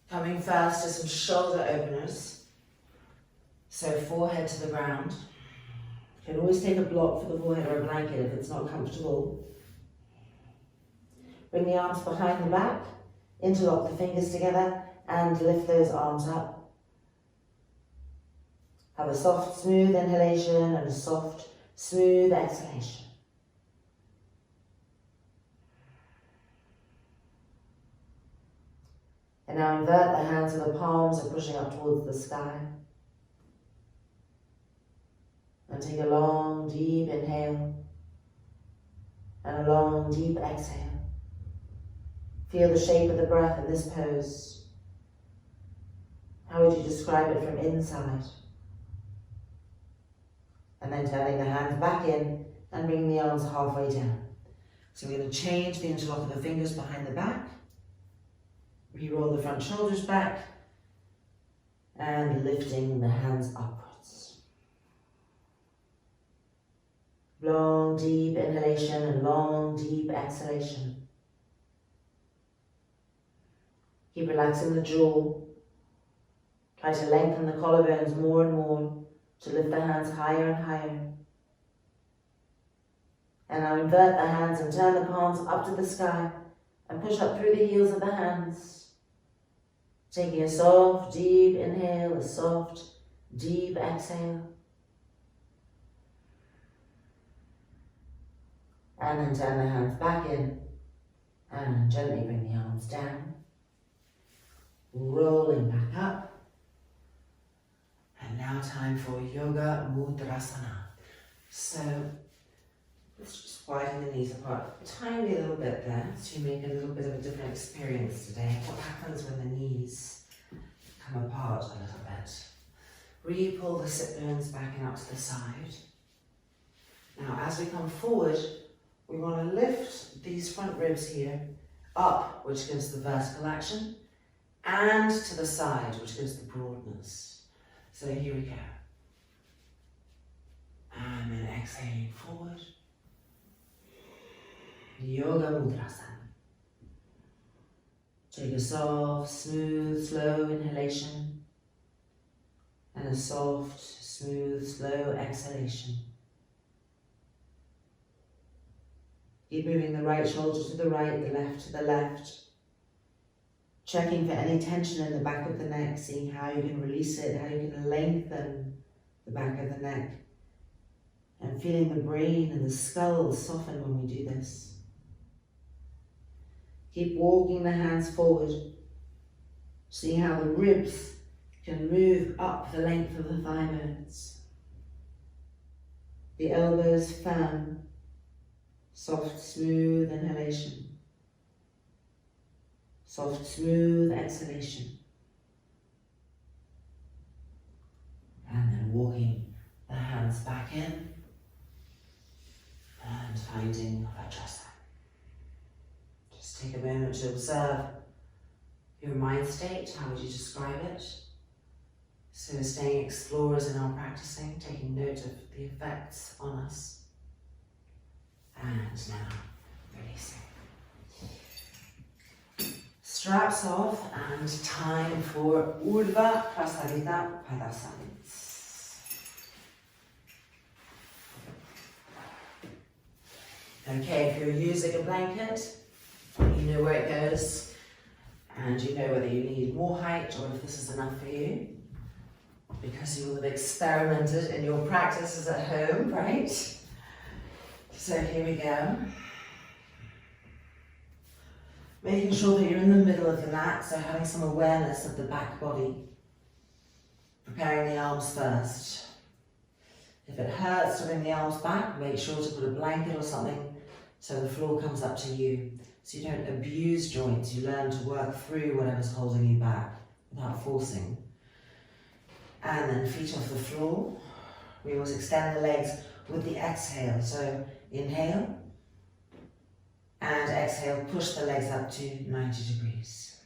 Coming first to some shoulder openers. So forehead to the ground. You can always take a block for the forehead or a blanket if it's not comfortable. Bring the arms behind the back, interlock the fingers together and lift those arms up. Have a soft, smooth inhalation and a soft, smooth exhalation. And now invert the hands so the palms are pushing up towards the sky. And take a long, deep inhale and a long, deep exhale. Feel the shape of the breath in this pose. How would you describe it from inside? And then turning the hands back in and bringing the arms halfway down. So we're going to change the interlock of the fingers behind the back. Re-roll the front shoulders back and lifting the hands upwards. Long, deep inhalation and long, deep exhalation. Keep relaxing the jaw. Try to lengthen the collarbones more and more to lift the hands higher and higher. And now invert the hands and turn the palms up to the sky and push up through the heels of the hands. Taking a soft, deep inhale, a soft, deep exhale. And then turn the hands back in and gently bring the arms down. Rolling back up. And now time for Yoga Mudrasana. So let's just widen the knees apart a tiny little bit there to make a little bit of a different experience today. What happens when the knees come apart a little bit? Re-pull the sit bones back and out to the side. Now as we come forward, we want to lift these front ribs here up, which gives the vertical action, and to the side, which gives the broadness. So here we go. And then exhaling forward. Yoga Mudrasana. Take a soft, smooth, slow inhalation and a soft, smooth, slow exhalation. Keep moving the right shoulder to the right, the left to the left. Checking for any tension in the back of the neck, seeing how you can release it, how you can lengthen the back of the neck. And feeling the brain and the skull soften when we do this. Keep walking the hands forward. See how the ribs can move up the length of the thigh bones. The elbows firm. Soft, smooth inhalation. Soft, smooth exhalation. And then walking the hands back in and finding Vajrasana. Just take a moment to observe your mind state. How would you describe it? So staying explorers in our practicing, taking note of the effects on us. And now releasing. Straps off and time for Urdhva Prasarita Padasana. Okay, if you're using a blanket, you know where it goes and you know whether you need more height or if this is enough for you, because you will have experimented in your practices at home, right? So here we go. Making sure that you're in the middle of the mat, so having some awareness of the back body. Preparing the arms first. If it hurts to bring the arms back, make sure to put a blanket or something so the floor comes up to you. So you don't abuse joints, you learn to work through whatever's holding you back without forcing. And then feet off the floor. We always extend the legs with the exhale. So inhale and exhale, push the legs up to 90 degrees.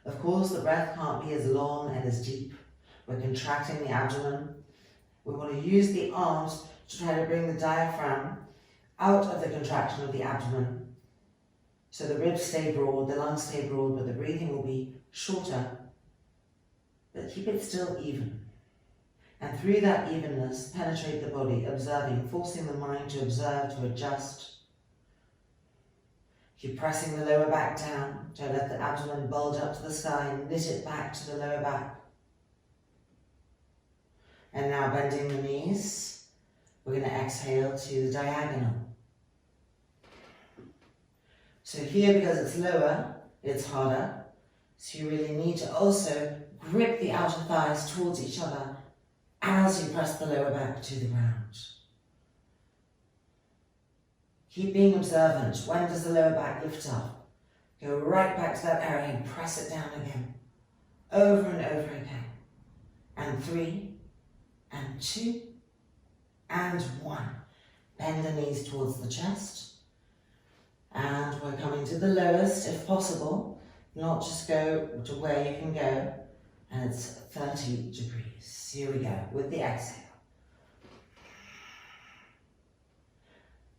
Of course, the breath can't be as long and as deep. We're contracting the abdomen. We want to use the arms to try to bring the diaphragm out of the contraction of the abdomen. So the ribs stay broad, the lungs stay broad, but the breathing will be shorter. But keep it still even. And through that evenness, penetrate the body, observing, forcing the mind to observe, to adjust. Keep pressing the lower back down. Don't let the abdomen bulge up to the sky and knit it back to the lower back. And now bending the knees, we're going to exhale to the diagonal. So here, because it's lower, it's harder. So you really need to also grip the outer thighs towards each other as you press the lower back to the ground. Keep being observant. When does the lower back lift up? Go right back to that area and press it down again. Over and over again. And 3, and 2, and 1. Bend the knees towards the chest. And we're coming to the lowest, if possible. Not just go to where you can go. And it's 30 degrees. Here we go, with the exhale.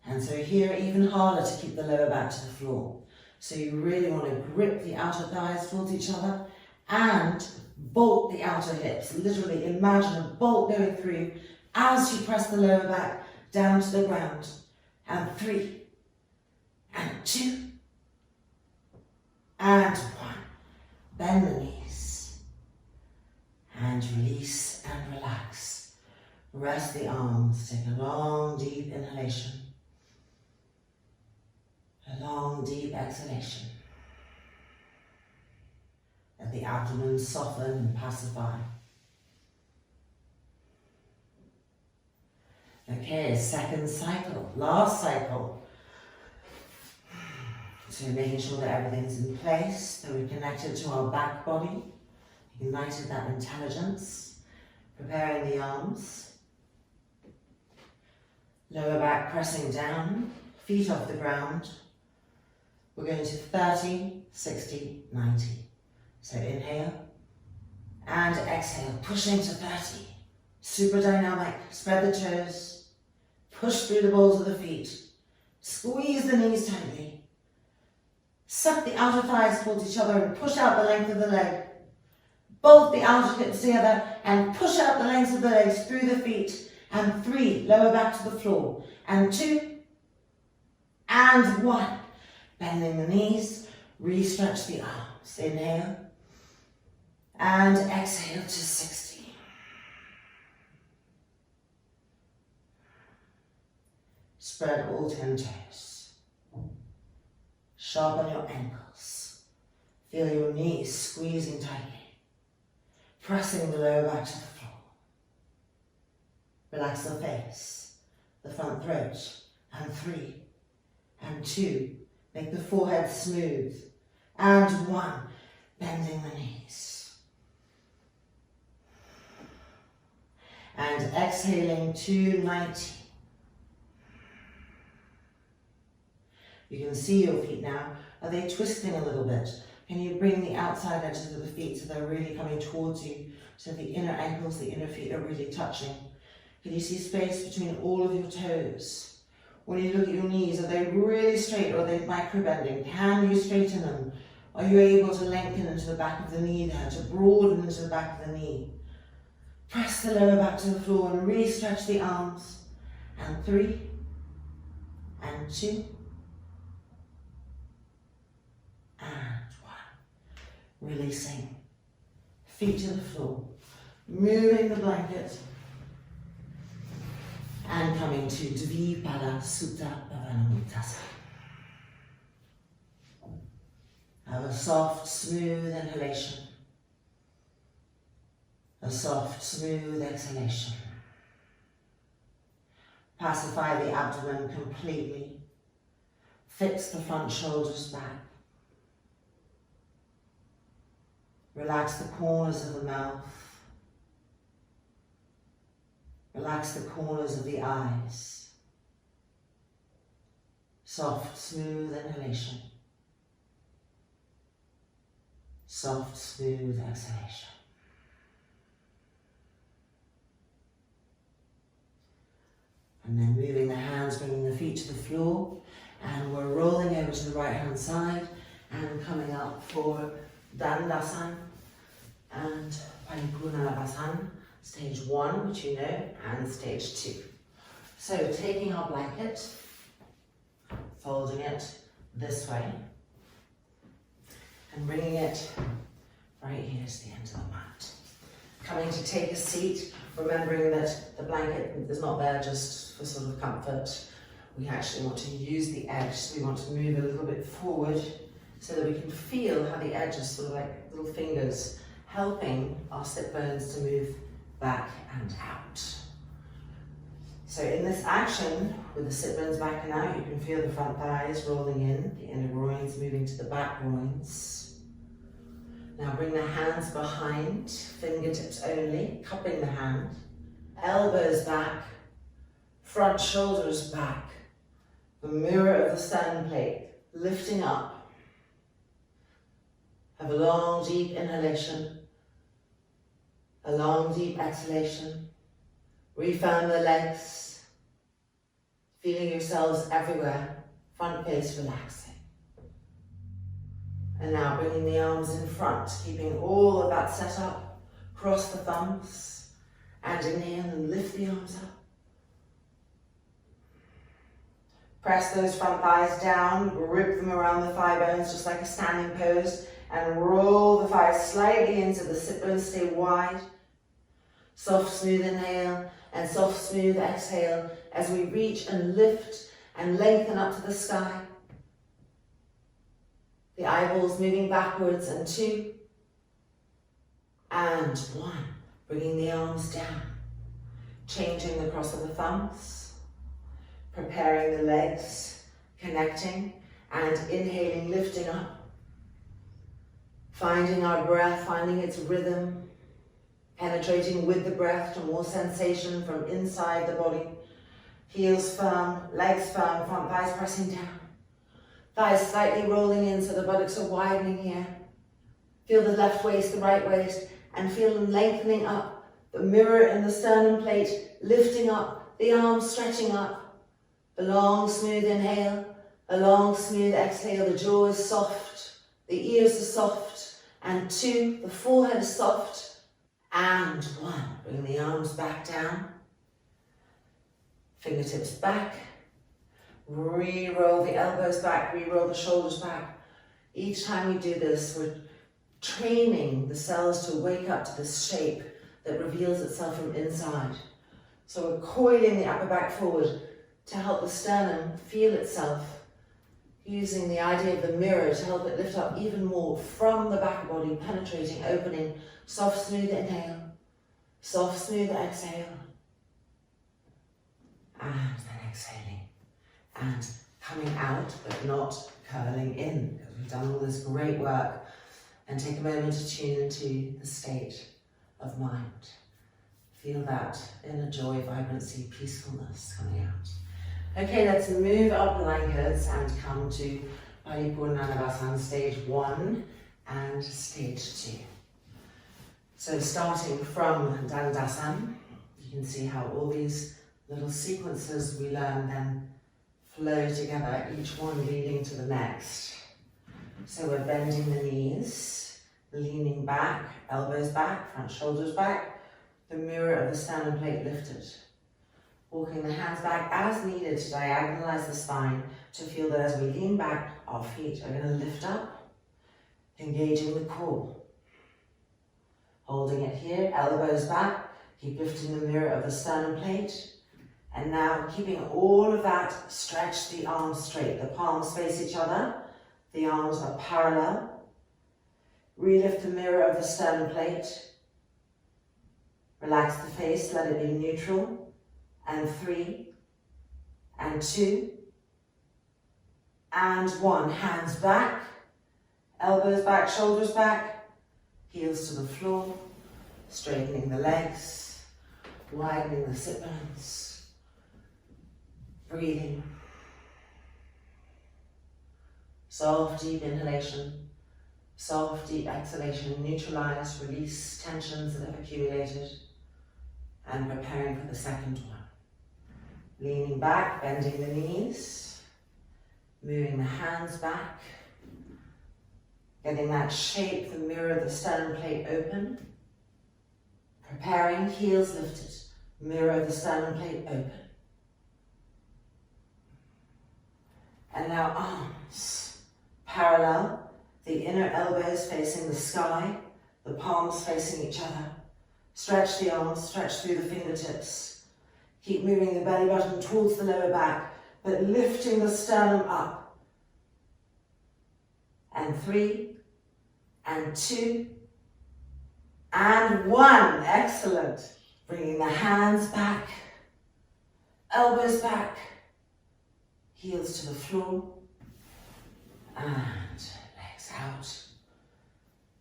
And so here, even harder to keep the lower back to the floor. So you really want to grip the outer thighs towards each other and bolt the outer hips. Literally imagine a bolt going through as you press the lower back down to the ground. And 3, and 2, and 1. Bend the knees, and release and relax. Rest the arms, take a long deep inhalation, a long deep exhalation. Let the abdomen soften and pacify. Okay, second cycle, last cycle. So making sure that everything's in place, that we're connected to our back body, ignited that intelligence, preparing the arms. Lower back pressing down, feet off the ground. We're going to 30, 60, 90. So inhale and exhale, pushing to 30. Super dynamic, spread the toes, push through the balls of the feet, squeeze the knees tightly, suck the outer thighs towards each other and push out the length of the leg. Bolt the outer hips together and push out the lengths of the legs through the feet. And 3, lower back to the floor. And 2, and 1. Bending the knees, re-stretch the arms. Inhale and exhale to 60. Spread all 10 toes. Sharpen your ankles. Feel your knees squeezing tightly. Pressing the lower back to the floor. Relax the face, the front throat. And 3, and 2. Make the forehead smooth. And 1. Bending the knees. And exhaling to 90. You can see your feet now. Are they twisting a little bit? Can you bring the outside edges of the feet so they're really coming towards you? So the inner ankles, the inner feet are really touching. Can you see space between all of your toes? When you look at your knees, are they really straight or are they micro-bending? Can you straighten them? Are you able to lengthen into the back of the knee there, to broaden into the back of the knee? Press the lower back to the floor and re-stretch the arms. And 3, and 2, and 1. Releasing. Feet to the floor. Moving the blanket. And coming to Dvipada Sutta Bhavanamutasa. Have a soft, smooth inhalation. A soft, smooth exhalation. Pacify the abdomen completely. Fix the front shoulders back. Relax the corners of the mouth. Relax the corners of the eyes. Soft, smooth inhalation. Soft, smooth exhalation. And then moving the hands, bringing the feet to the floor. And we're rolling over to the right hand side and coming up for Dandasana and Paripurna Navasana. Stage 1, which you know, and stage 2. So taking our blanket, folding it this way, and bringing it right here to the end of the mat. Coming to take a seat, remembering that the blanket is not there just for sort of comfort. We actually want to use the edge, so we want to move a little bit forward so that we can feel how the edge is sort of like little fingers helping our sit bones to move back and out. So in this action, with the sit bones back and out, you can feel the front thighs rolling in, the inner groins moving to the back groins. Now bring the hands behind, fingertips only, cupping the hand, elbows back, front shoulders back, the mirror of the sternum plate, lifting up. Have a long, deep inhalation. A long, deep exhalation. Refirm the legs. Feeling yourselves everywhere. Front face relaxing. And now bringing the arms in front, keeping all of that set up. Cross the thumbs and inhale and lift the arms up. Press those front thighs down, grip them around the thigh bones just like a standing pose, and roll the thighs slightly into the sit bones, stay wide. Soft, smooth inhale and soft, smooth exhale as we reach and lift and lengthen up to the sky. The eyeballs moving backwards, and 2 and 1. Bringing the arms down, changing the cross of the thumbs, preparing the legs, connecting and inhaling, lifting up. Finding our breath, finding its rhythm, penetrating with the breath to more sensation from inside the body. Heels firm, legs firm, front thighs pressing down. Thighs slightly rolling in so the buttocks are widening here. Feel the left waist, the right waist, and feel them lengthening up. The mirror in the sternum plate, lifting up, the arms stretching up. A long, smooth inhale, a long, smooth exhale. The jaw is soft, the ears are soft, and 2, the forehead is soft, and 1. Bring the arms back down, fingertips back. Re-roll the elbows back, re-roll the shoulders back. Each time we do this, we're training the cells to wake up to this shape that reveals itself from inside. So we're coiling the upper back forward to help the sternum feel itself, using the idea of the mirror to help it lift up even more from the back body, penetrating, opening. Soft, smooth inhale, soft, smooth exhale, and then exhaling. And coming out, but not curling in, because we've done all this great work. And take a moment to tune into the state of mind. Feel that inner joy, vibrancy, peacefulness coming out. Okay, let's move our blankets and come to Paripurna Navasana stage 1 and stage 2. So starting from Dandasana, you can see how all these little sequences we learn then flow together, each one leading to the next. So we're bending the knees, leaning back, elbows back, front shoulders back, the mirror of the sternum plate lifted. Walking the hands back as needed to diagonalize the spine, to feel that as we lean back, our feet are going to lift up, engaging the core. Holding it here, elbows back, keep lifting the mirror of the sternum plate. And now keeping all of that, stretch the arms straight. The palms face each other, the arms are parallel. Relift the mirror of the sternum plate. Relax the face, let it be neutral. And 3, and 2, and 1. Hands back, elbows back, shoulders back, heels to the floor, straightening the legs, widening the sit bones. Breathing. Soft, deep inhalation. Soft, deep exhalation. Neutralize, release tensions that have accumulated. And preparing for the second one. Leaning back, bending the knees. Moving the hands back. Getting that shape, the mirror of the sternum plate open. Preparing, heels lifted. Mirror of the sternum plate open. And now arms parallel, the inner elbows facing the sky, the palms facing each other. Stretch the arms, stretch through the fingertips. Keep moving the belly button towards the lower back, but lifting the sternum up. And 3, and 2, and 1. Excellent. Bringing the hands back, elbows back, heels to the floor, and legs out,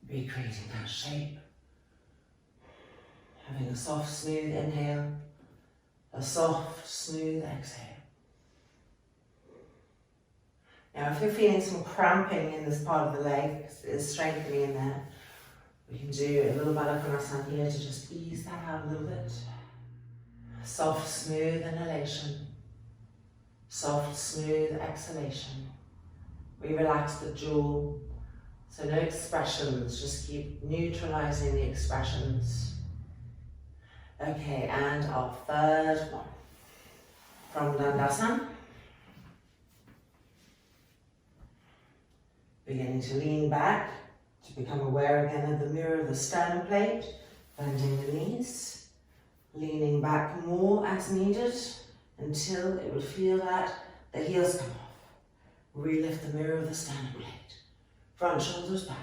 recreating that shape. Having a soft, smooth inhale, a soft, smooth exhale. Now, if you're feeling some cramping in this part of the leg, it's strengthening in there, we can do a little Paripurna here to just ease that out a little bit. Soft, smooth inhalation. Soft, smooth exhalation. We relax the jaw, So no expressions, just keep neutralizing the expressions. Okay, and our third one. From Dandasana. Beginning to lean back, to become aware again of the mirror of the sternum plate, bending the knees, leaning back more as needed until it would feel that the heels come off. Relift the mirror of the sternum plate, front shoulders back.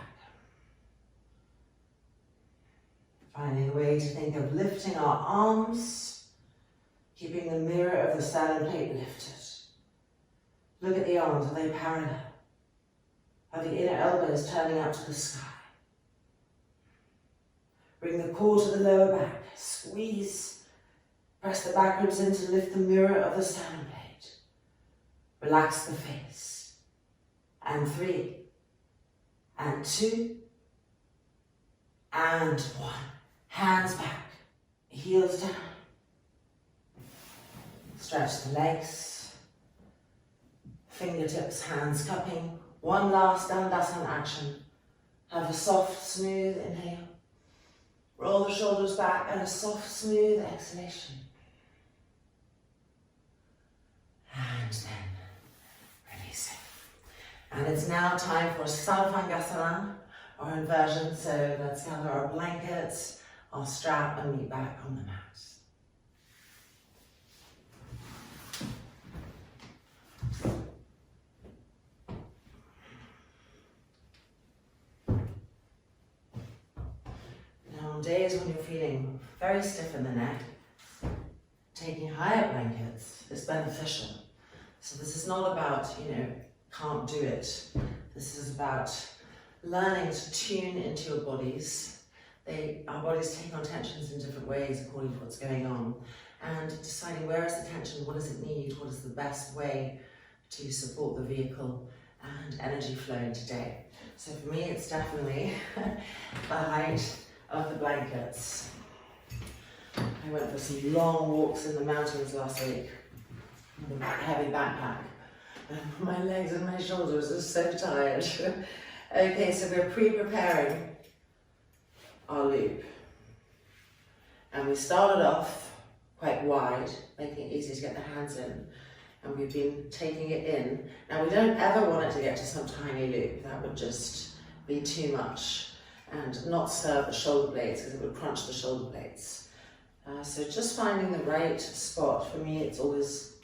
Finding a way to think of lifting our arms, keeping the mirror of the sternum plate lifted. Look at the arms, are they parallel? Are the inner elbows turning up to the sky? Bring the core to the lower back, squeeze. Press the back ribs in to lift the mirror of the sternum plate. Relax the face. And 3, and 2, and 1. Hands back, heels down. Stretch the legs. Fingertips, hands cupping. One last Dandasana action. Have a soft, smooth inhale. Roll the shoulders back and a soft, smooth exhalation. And then release it. And it's now time for Savasana or inversion. So let's gather our blankets, our strap, and meet back on the mat. On days when you're feeling very stiff in the neck, taking higher blankets is beneficial. So this is not about, can't do it. This is about learning to tune into your bodies. Our bodies take on tensions in different ways according to what's going on, and deciding where is the tension, what does it need, what is the best way to support the vehicle and energy flowing today. So for me, it's definitely the height of the blankets. I went for some long walks in the mountains last week with a heavy backpack. My legs and my shoulders are so tired. Okay, so we're pre-preparing our loop. And we started off quite wide, making it easy to get the hands in. And we've been taking it in. Now we don't ever want it to get to some tiny loop. That would just be too much and not serve the shoulder blades because it would crunch the shoulder blades. So just finding the right spot. For me, it's always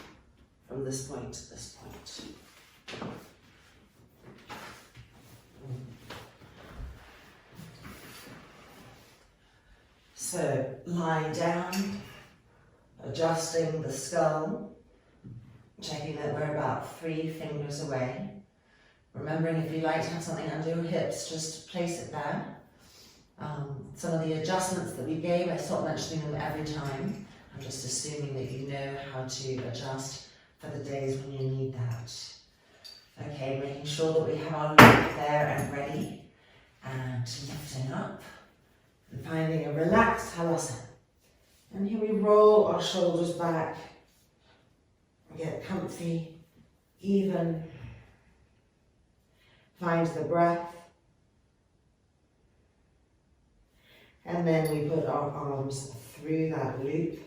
from this point to this point. So lying down, adjusting the skull, checking that we're about 3 fingers away. Remembering if you like to have something under your hips, just place it there. Some of the adjustments that we gave, I stop mentioning them every time. I'm just assuming that you know how to adjust for the days when you need that. Okay, making sure that we have our loop there and ready. And lifting up and finding a relaxed halasana. And here we roll our shoulders back. We get comfy, even. Find the breath. And then we put our arms through that loop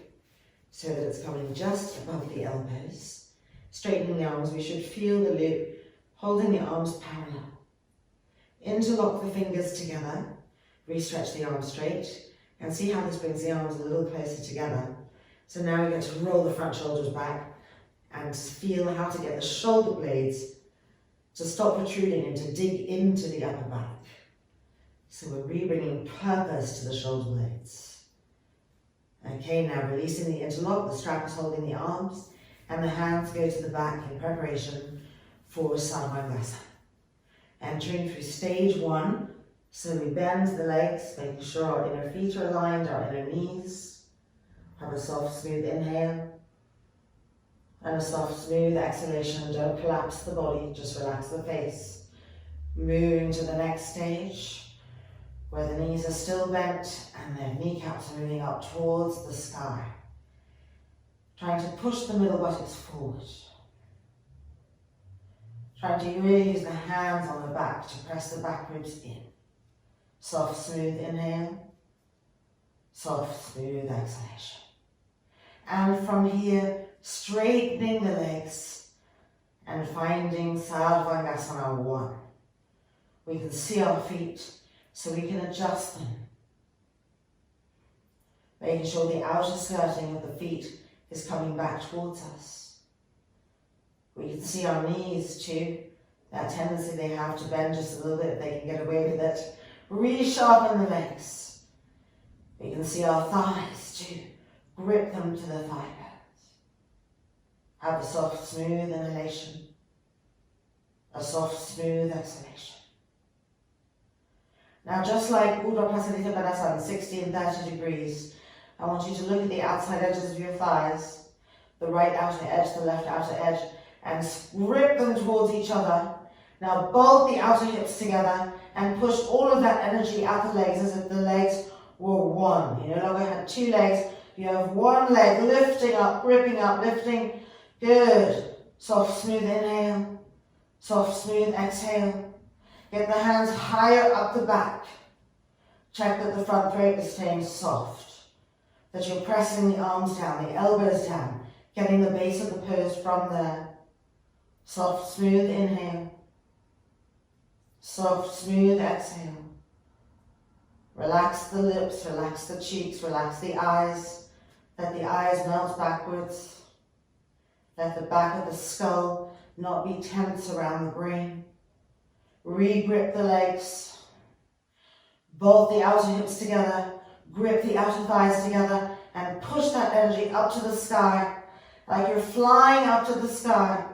so that it's coming just above the elbows. Straightening the arms, we should feel the loop, holding the arms parallel. Interlock the fingers together, re-stretch the arms straight, and see how this brings the arms a little closer together. So now we get to roll the front shoulders back and feel how to get the shoulder blades to stop protruding and to dig into the upper back. So we're re-bringing purpose to the shoulder blades. Okay, now releasing the interlock, the strap is holding the arms, and the hands go to the back in preparation for Savasana. Entering through stage 1, so we bend the legs, making sure our inner feet are aligned, our inner knees. Have a soft, smooth inhale. And a soft, smooth exhalation. Don't collapse the body, just relax the face. Moving to the next stage, where the knees are still bent and their kneecaps are moving up towards the sky. Trying to push the middle buttocks forward. Try to really use the hands on the back to press the back ribs in. Soft, smooth inhale. Soft, smooth exhalation. And from here, straightening the legs and finding Savasana 1. We can see our feet, so we can adjust them. Making sure the outer skirting of the feet is coming back towards us. We can see our knees too, that tendency they have to bend just a little bit, they can get away with it. Resharpen the legs. We can see our thighs too, grip them to the thigh pads. Have a soft, smooth inhalation, a soft, smooth exhalation. Now, just like Urdhva Prasadita Padasana, 60 and 30 degrees, I want you to look at the outside edges of your thighs, the right outer edge, the left outer edge, and grip them towards each other. Now bolt the outer hips together and push all of that energy out the legs as if the legs were one. You no longer have two legs, you have one leg lifting up, gripping up, lifting. Good. Soft, smooth inhale, soft, smooth exhale. Get the hands higher up the back. Check that the front throat is staying soft, that you're pressing the arms down, the elbows down, getting the base of the pose from there. Soft, smooth inhale. Soft, smooth exhale. Relax the lips, relax the cheeks, relax the eyes. Let the eyes melt backwards. Let the back of the skull not be tense around the brain. Re-grip the legs. Bolt the outer hips together. Grip the outer thighs together and push that energy up to the sky, like you're flying up to the sky.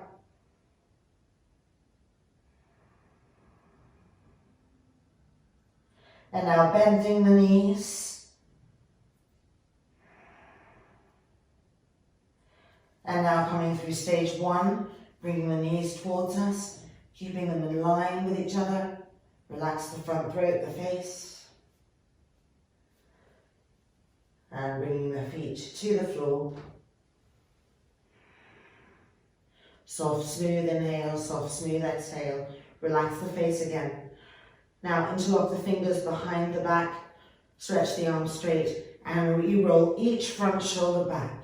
And now bending the knees. And now coming through stage 1, bringing the knees towards us, keeping them in line with each other. Relax the front throat, the face. And bringing the feet to the floor. Soft, smooth inhale, soft, smooth exhale. Relax the face again. Now interlock the fingers behind the back, stretch the arms straight, and re-roll each front shoulder back.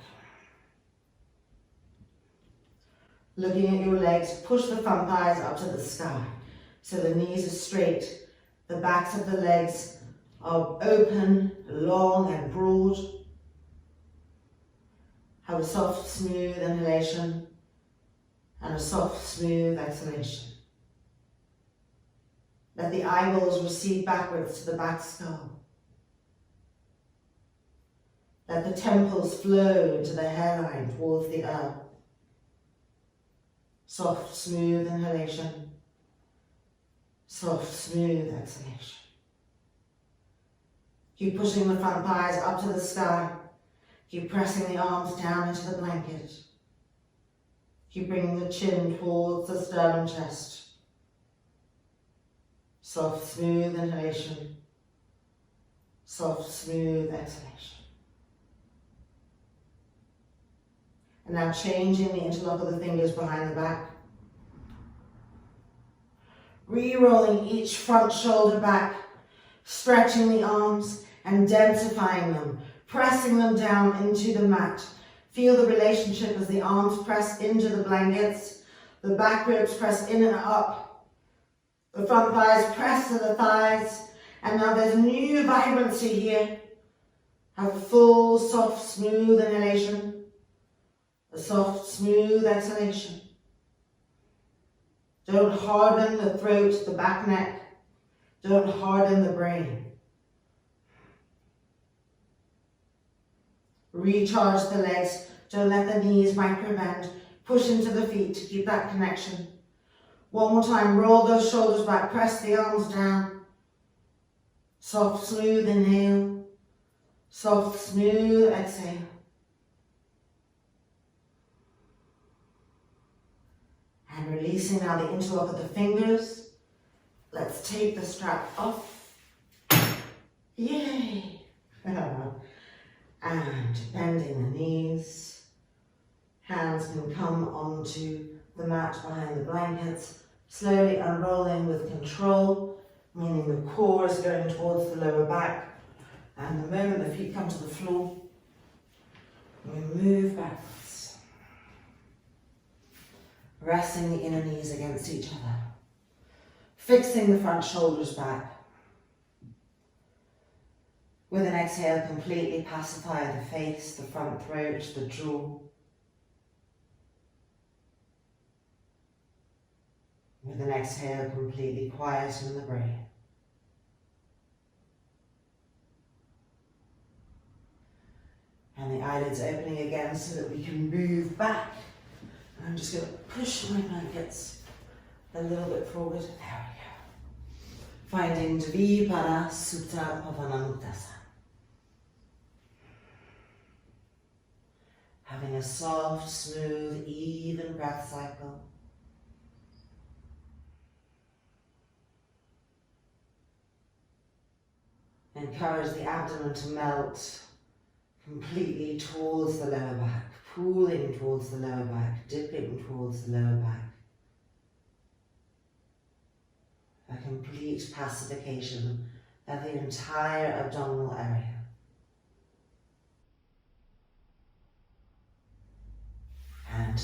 Looking at your legs, push the front thighs up to the sky, so the knees are straight, the backs of the legs are open, long and broad. Have a soft, smooth inhalation and a soft, smooth exhalation. Let the eyeballs recede backwards to the back skull. Let the temples flow into the hairline towards the earth. Soft, smooth inhalation. Soft, smooth exhalation. Keep pushing the front thighs up to the sky. Keep pressing the arms down into the blanket. Keep bringing the chin towards the sternum chest. Soft, smooth inhalation. Soft, smooth exhalation. And now changing the interlock of the fingers behind the back. Re-rolling each front shoulder back, stretching the arms and densifying them, pressing them down into the mat. Feel the relationship as the arms press into the blankets, the back ribs press in and up, the front thighs press to the thighs, and now there's new vibrancy here. Have a full, soft, smooth inhalation, a soft, smooth exhalation. Don't harden the throat, the back neck. Don't harden the brain. Recharge the legs. Don't let the knees micro-bend. Push into the feet to keep that connection. One more time, roll those shoulders back, press the arms down. Soft, smooth inhale. Soft, smooth exhale. And releasing now the interlock of the fingers. Let's take the strap off. Yay! And bending the knees. Hands can come onto the mat behind the blankets. Slowly unrolling with control, meaning the core is going towards the lower back. And the moment the feet come to the floor, we move backwards. Resting the inner knees against each other. Fixing the front shoulders back. With an exhale, completely pacify the face, the front throat, the jaw. With an exhale, completely quieten the brain. And the eyelids opening again so that we can move back. I'm just going to push my blankets a little bit forward. There we go. Finding Dvipada Sutta Pavanamuktasana. Having a soft, smooth, even breath cycle. Encourage the abdomen to melt completely towards the lower back, pooling towards the lower back, dipping towards the lower back. A complete pacification of the entire abdominal area. And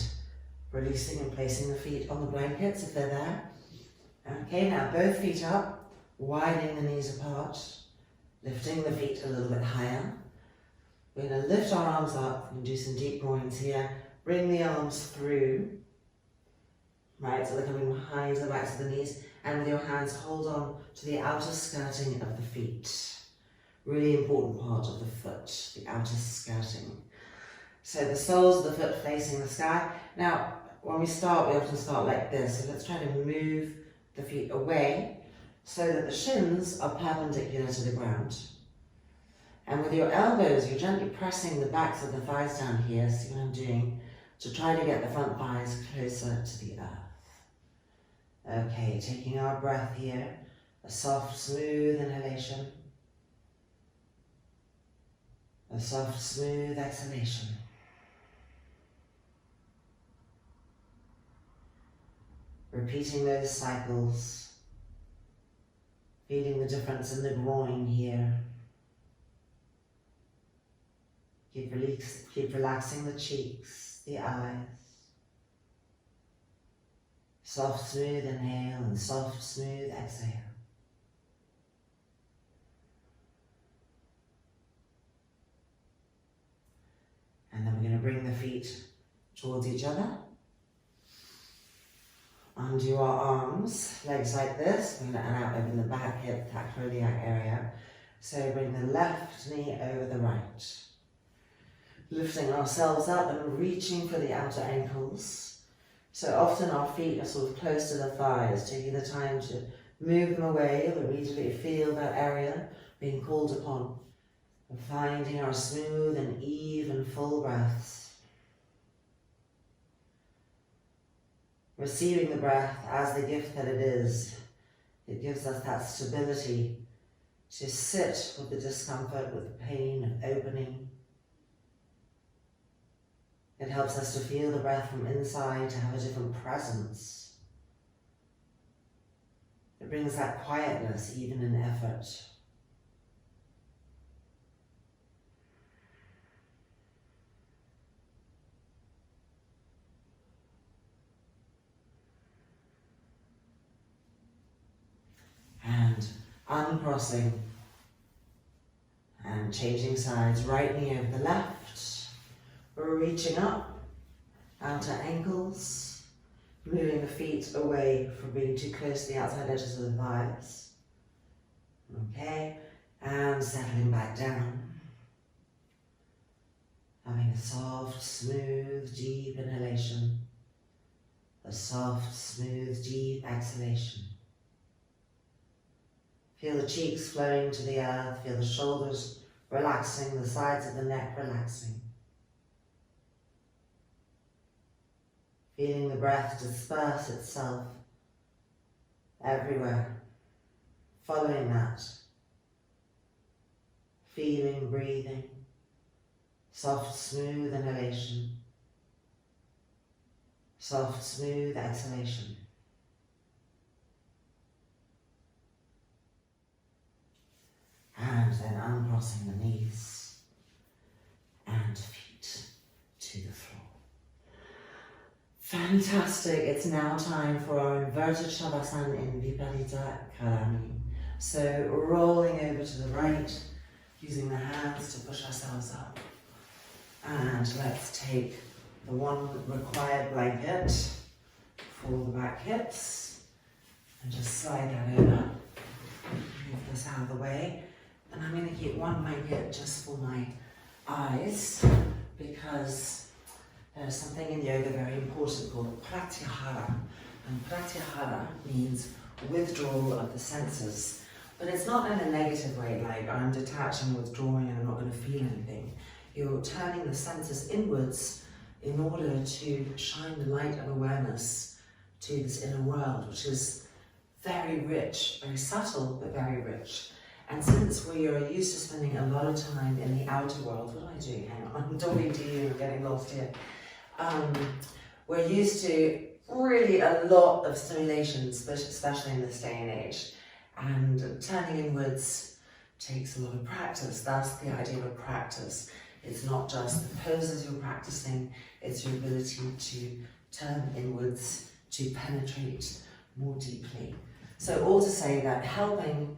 releasing and placing the feet on the blankets if they're there. Okay, now both feet up, widening the knees apart, lifting the feet a little bit higher. We're going to lift our arms up and do some deep groins here. Bring the arms through, right, so they're coming behind the backs of the knees, and with your hands hold on to the outer skirting of the feet. Really important part of the foot, the outer skirting. So the soles of the foot facing the sky. Now, when we start, we often start like this. So let's try to move the feet away so that the shins are perpendicular to the ground. And with your elbows, you're gently pressing the backs of the thighs down here, see what I'm doing, to try to get the front thighs closer to the earth. Okay, taking our breath here, a soft, smooth inhalation, a soft, smooth exhalation. Repeating those cycles, feeling the difference in the groin here. Keep relaxing the cheeks, the eyes. Soft, smooth inhale and soft, smooth exhale. And then we're going to bring the feet towards each other. Undo our arms, legs like this. We're going to out open the back, hip, sacroiliac area. So bring the left knee over the right. Lifting ourselves up and reaching for the outer ankles. So often our feet are sort of close to the thighs, taking the time to move them away, but immediately feel that area being called upon. And finding our smooth and even full breaths. Receiving the breath as the gift that it is. It gives us that stability to sit with the discomfort, with the pain of opening. It helps us to feel the breath from inside, to have a different presence. It brings that quietness even in effort. And uncrossing and changing sides, right knee over the left. We're reaching up, outer ankles, moving the feet away from being too close to the outside edges of the thighs. Okay, and settling back down. Having a soft, smooth, deep inhalation. A soft, smooth, deep exhalation. Feel the cheeks flowing to the earth, feel the shoulders relaxing, the sides of the neck relaxing. Feeling the breath disperse itself everywhere. Following that. Feeling, breathing. Soft, smooth inhalation. Soft, smooth exhalation. And then uncrossing the knees and feet to the floor. Fantastic. It's now time for our inverted Savasana in Viparita Karani. So rolling over to the right, using the hands to push ourselves up. And let's take the one required blanket for the back hips and just slide that over. Move this out of the way. And I'm going to keep one blanket just for my eyes because there's something in yoga very important called pratyahara. And pratyahara means withdrawal of the senses. But it's not in a negative way, like I'm detaching, withdrawing, and I'm not going to feel anything. You're turning the senses inwards in order to shine the light of awareness to this inner world, which is very rich, very subtle, but very rich. And since we are used to spending a lot of time in the outer world, what am I doing? Hang on, I'm talking to you, I'm getting lost here. We're used to really a lot of stimulations, especially in this day and age. And turning inwards takes a lot of practice. That's the idea of a practice. It's not just the poses you're practicing, it's your ability to turn inwards, to penetrate more deeply. So all to say that helping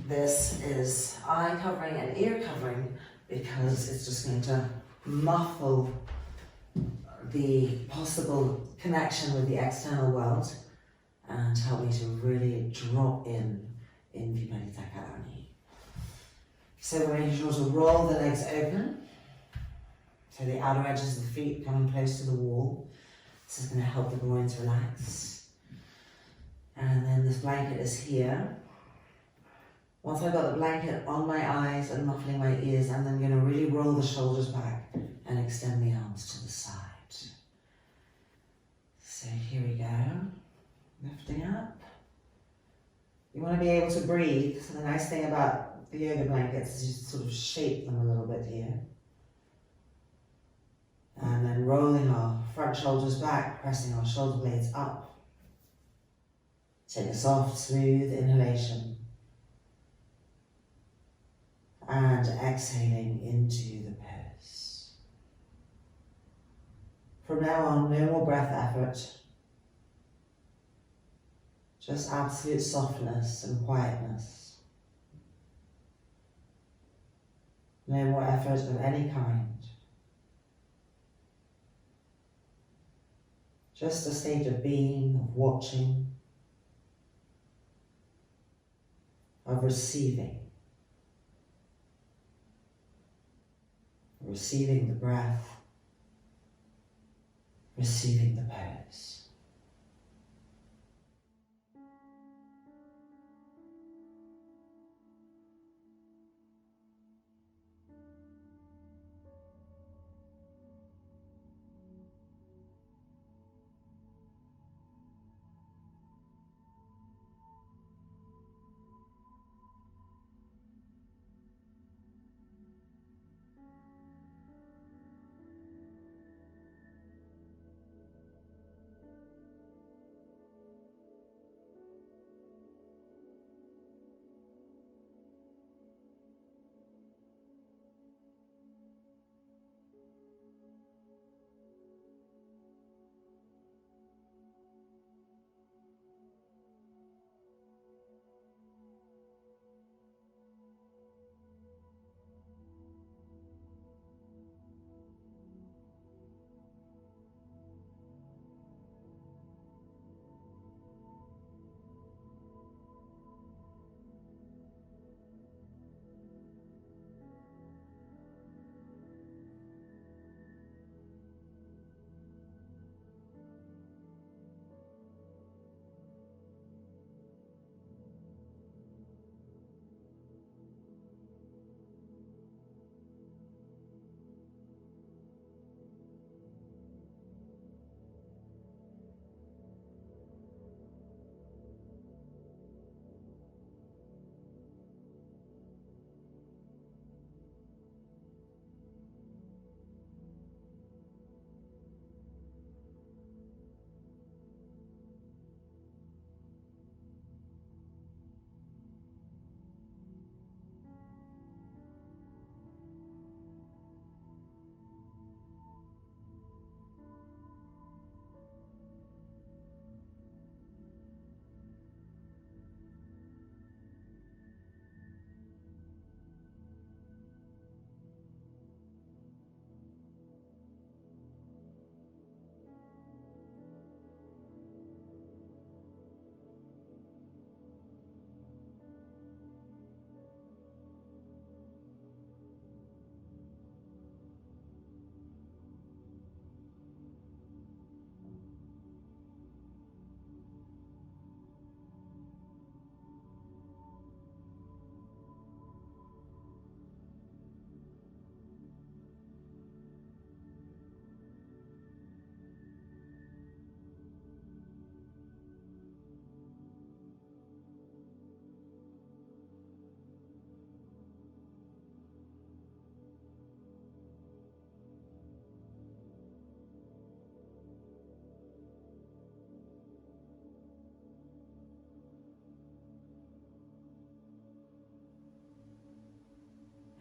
this is eye covering and ear covering because it's just going to muffle the possible connection with the external world and help me to really drop in Viparita Karani. So we're making sure to roll the legs open, so the outer edges of the feet coming close to the wall. This is going to help the groins relax. And then this blanket is here. Once I've got the blanket on my eyes and muffling my ears, I'm then going to really roll the shoulders back and extend the arms to the side. So here we go. Lifting up. You want to be able to breathe. So the nice thing about the yoga blankets is you sort of shape them a little bit here. And then rolling our front shoulders back, pressing our shoulder blades up. Take a soft, smooth inhalation. And exhaling into the pose. From now on, no more breath effort. Just absolute softness and quietness. No more effort of any kind. Just a state of being, of watching, of receiving. Receiving the breath, receiving the pose.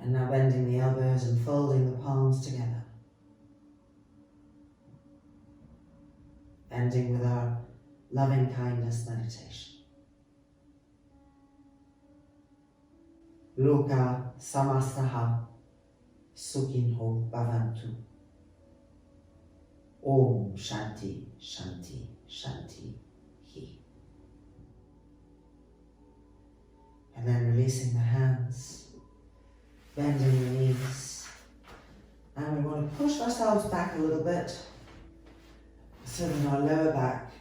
And now bending the elbows and folding the palms together. Ending with our loving kindness meditation. Loka samastaha sukhinho bhavantu. Om Shanti, Shanti, Shanti, He. And then releasing the hands, bending the knees. And we want to push ourselves back a little bit so that our lower back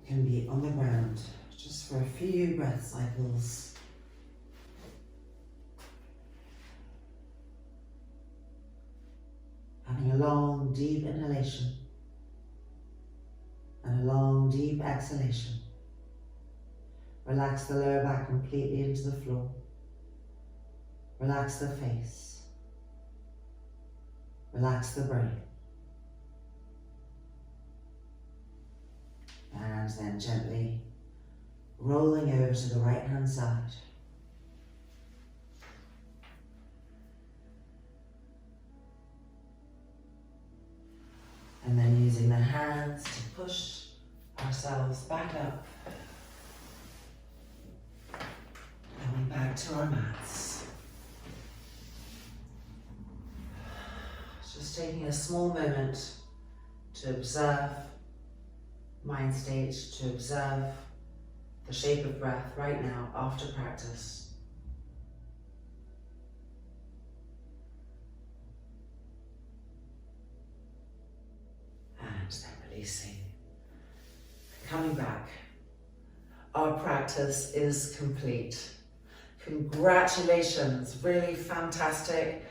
can be on the ground just for a few breath cycles. Having a long, deep inhalation and a long, deep exhalation. Relax the lower back completely into the floor. Relax the face. Relax the brain. And then gently rolling over to the right hand side. And then using the hands to push ourselves back up. Coming back to our mats. Just taking a small moment to observe mind state, to observe the shape of breath right now after practice. And then releasing. Coming back. Our practice is complete. Congratulations, really fantastic.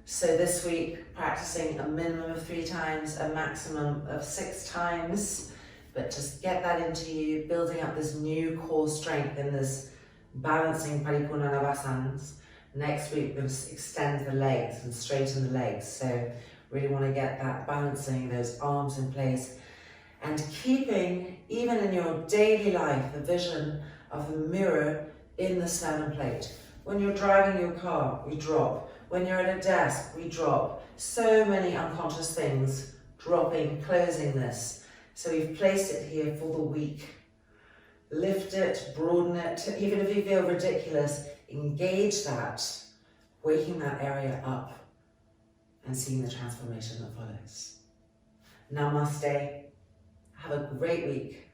So this week, practicing a minimum of 3 times, a maximum of 6 times. But just get that into you, building up this new core strength in this balancing Paripurna Navasanas. Next week, we're going to extend the legs and straighten the legs. So really want to get that balancing, those arms in place. And keeping, even in your daily life, the vision of the mirror in the sternum plate. When you're driving your car, we drop. When you're at a desk, we drop. So many unconscious things, dropping, closing this. So we've placed it here for the week. Lift it, broaden it, even if you feel ridiculous, engage that, waking that area up and seeing the transformation that follows. Namaste, have a great week,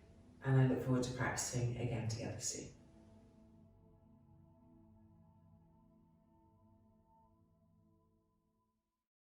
and I look forward to practicing again together soon.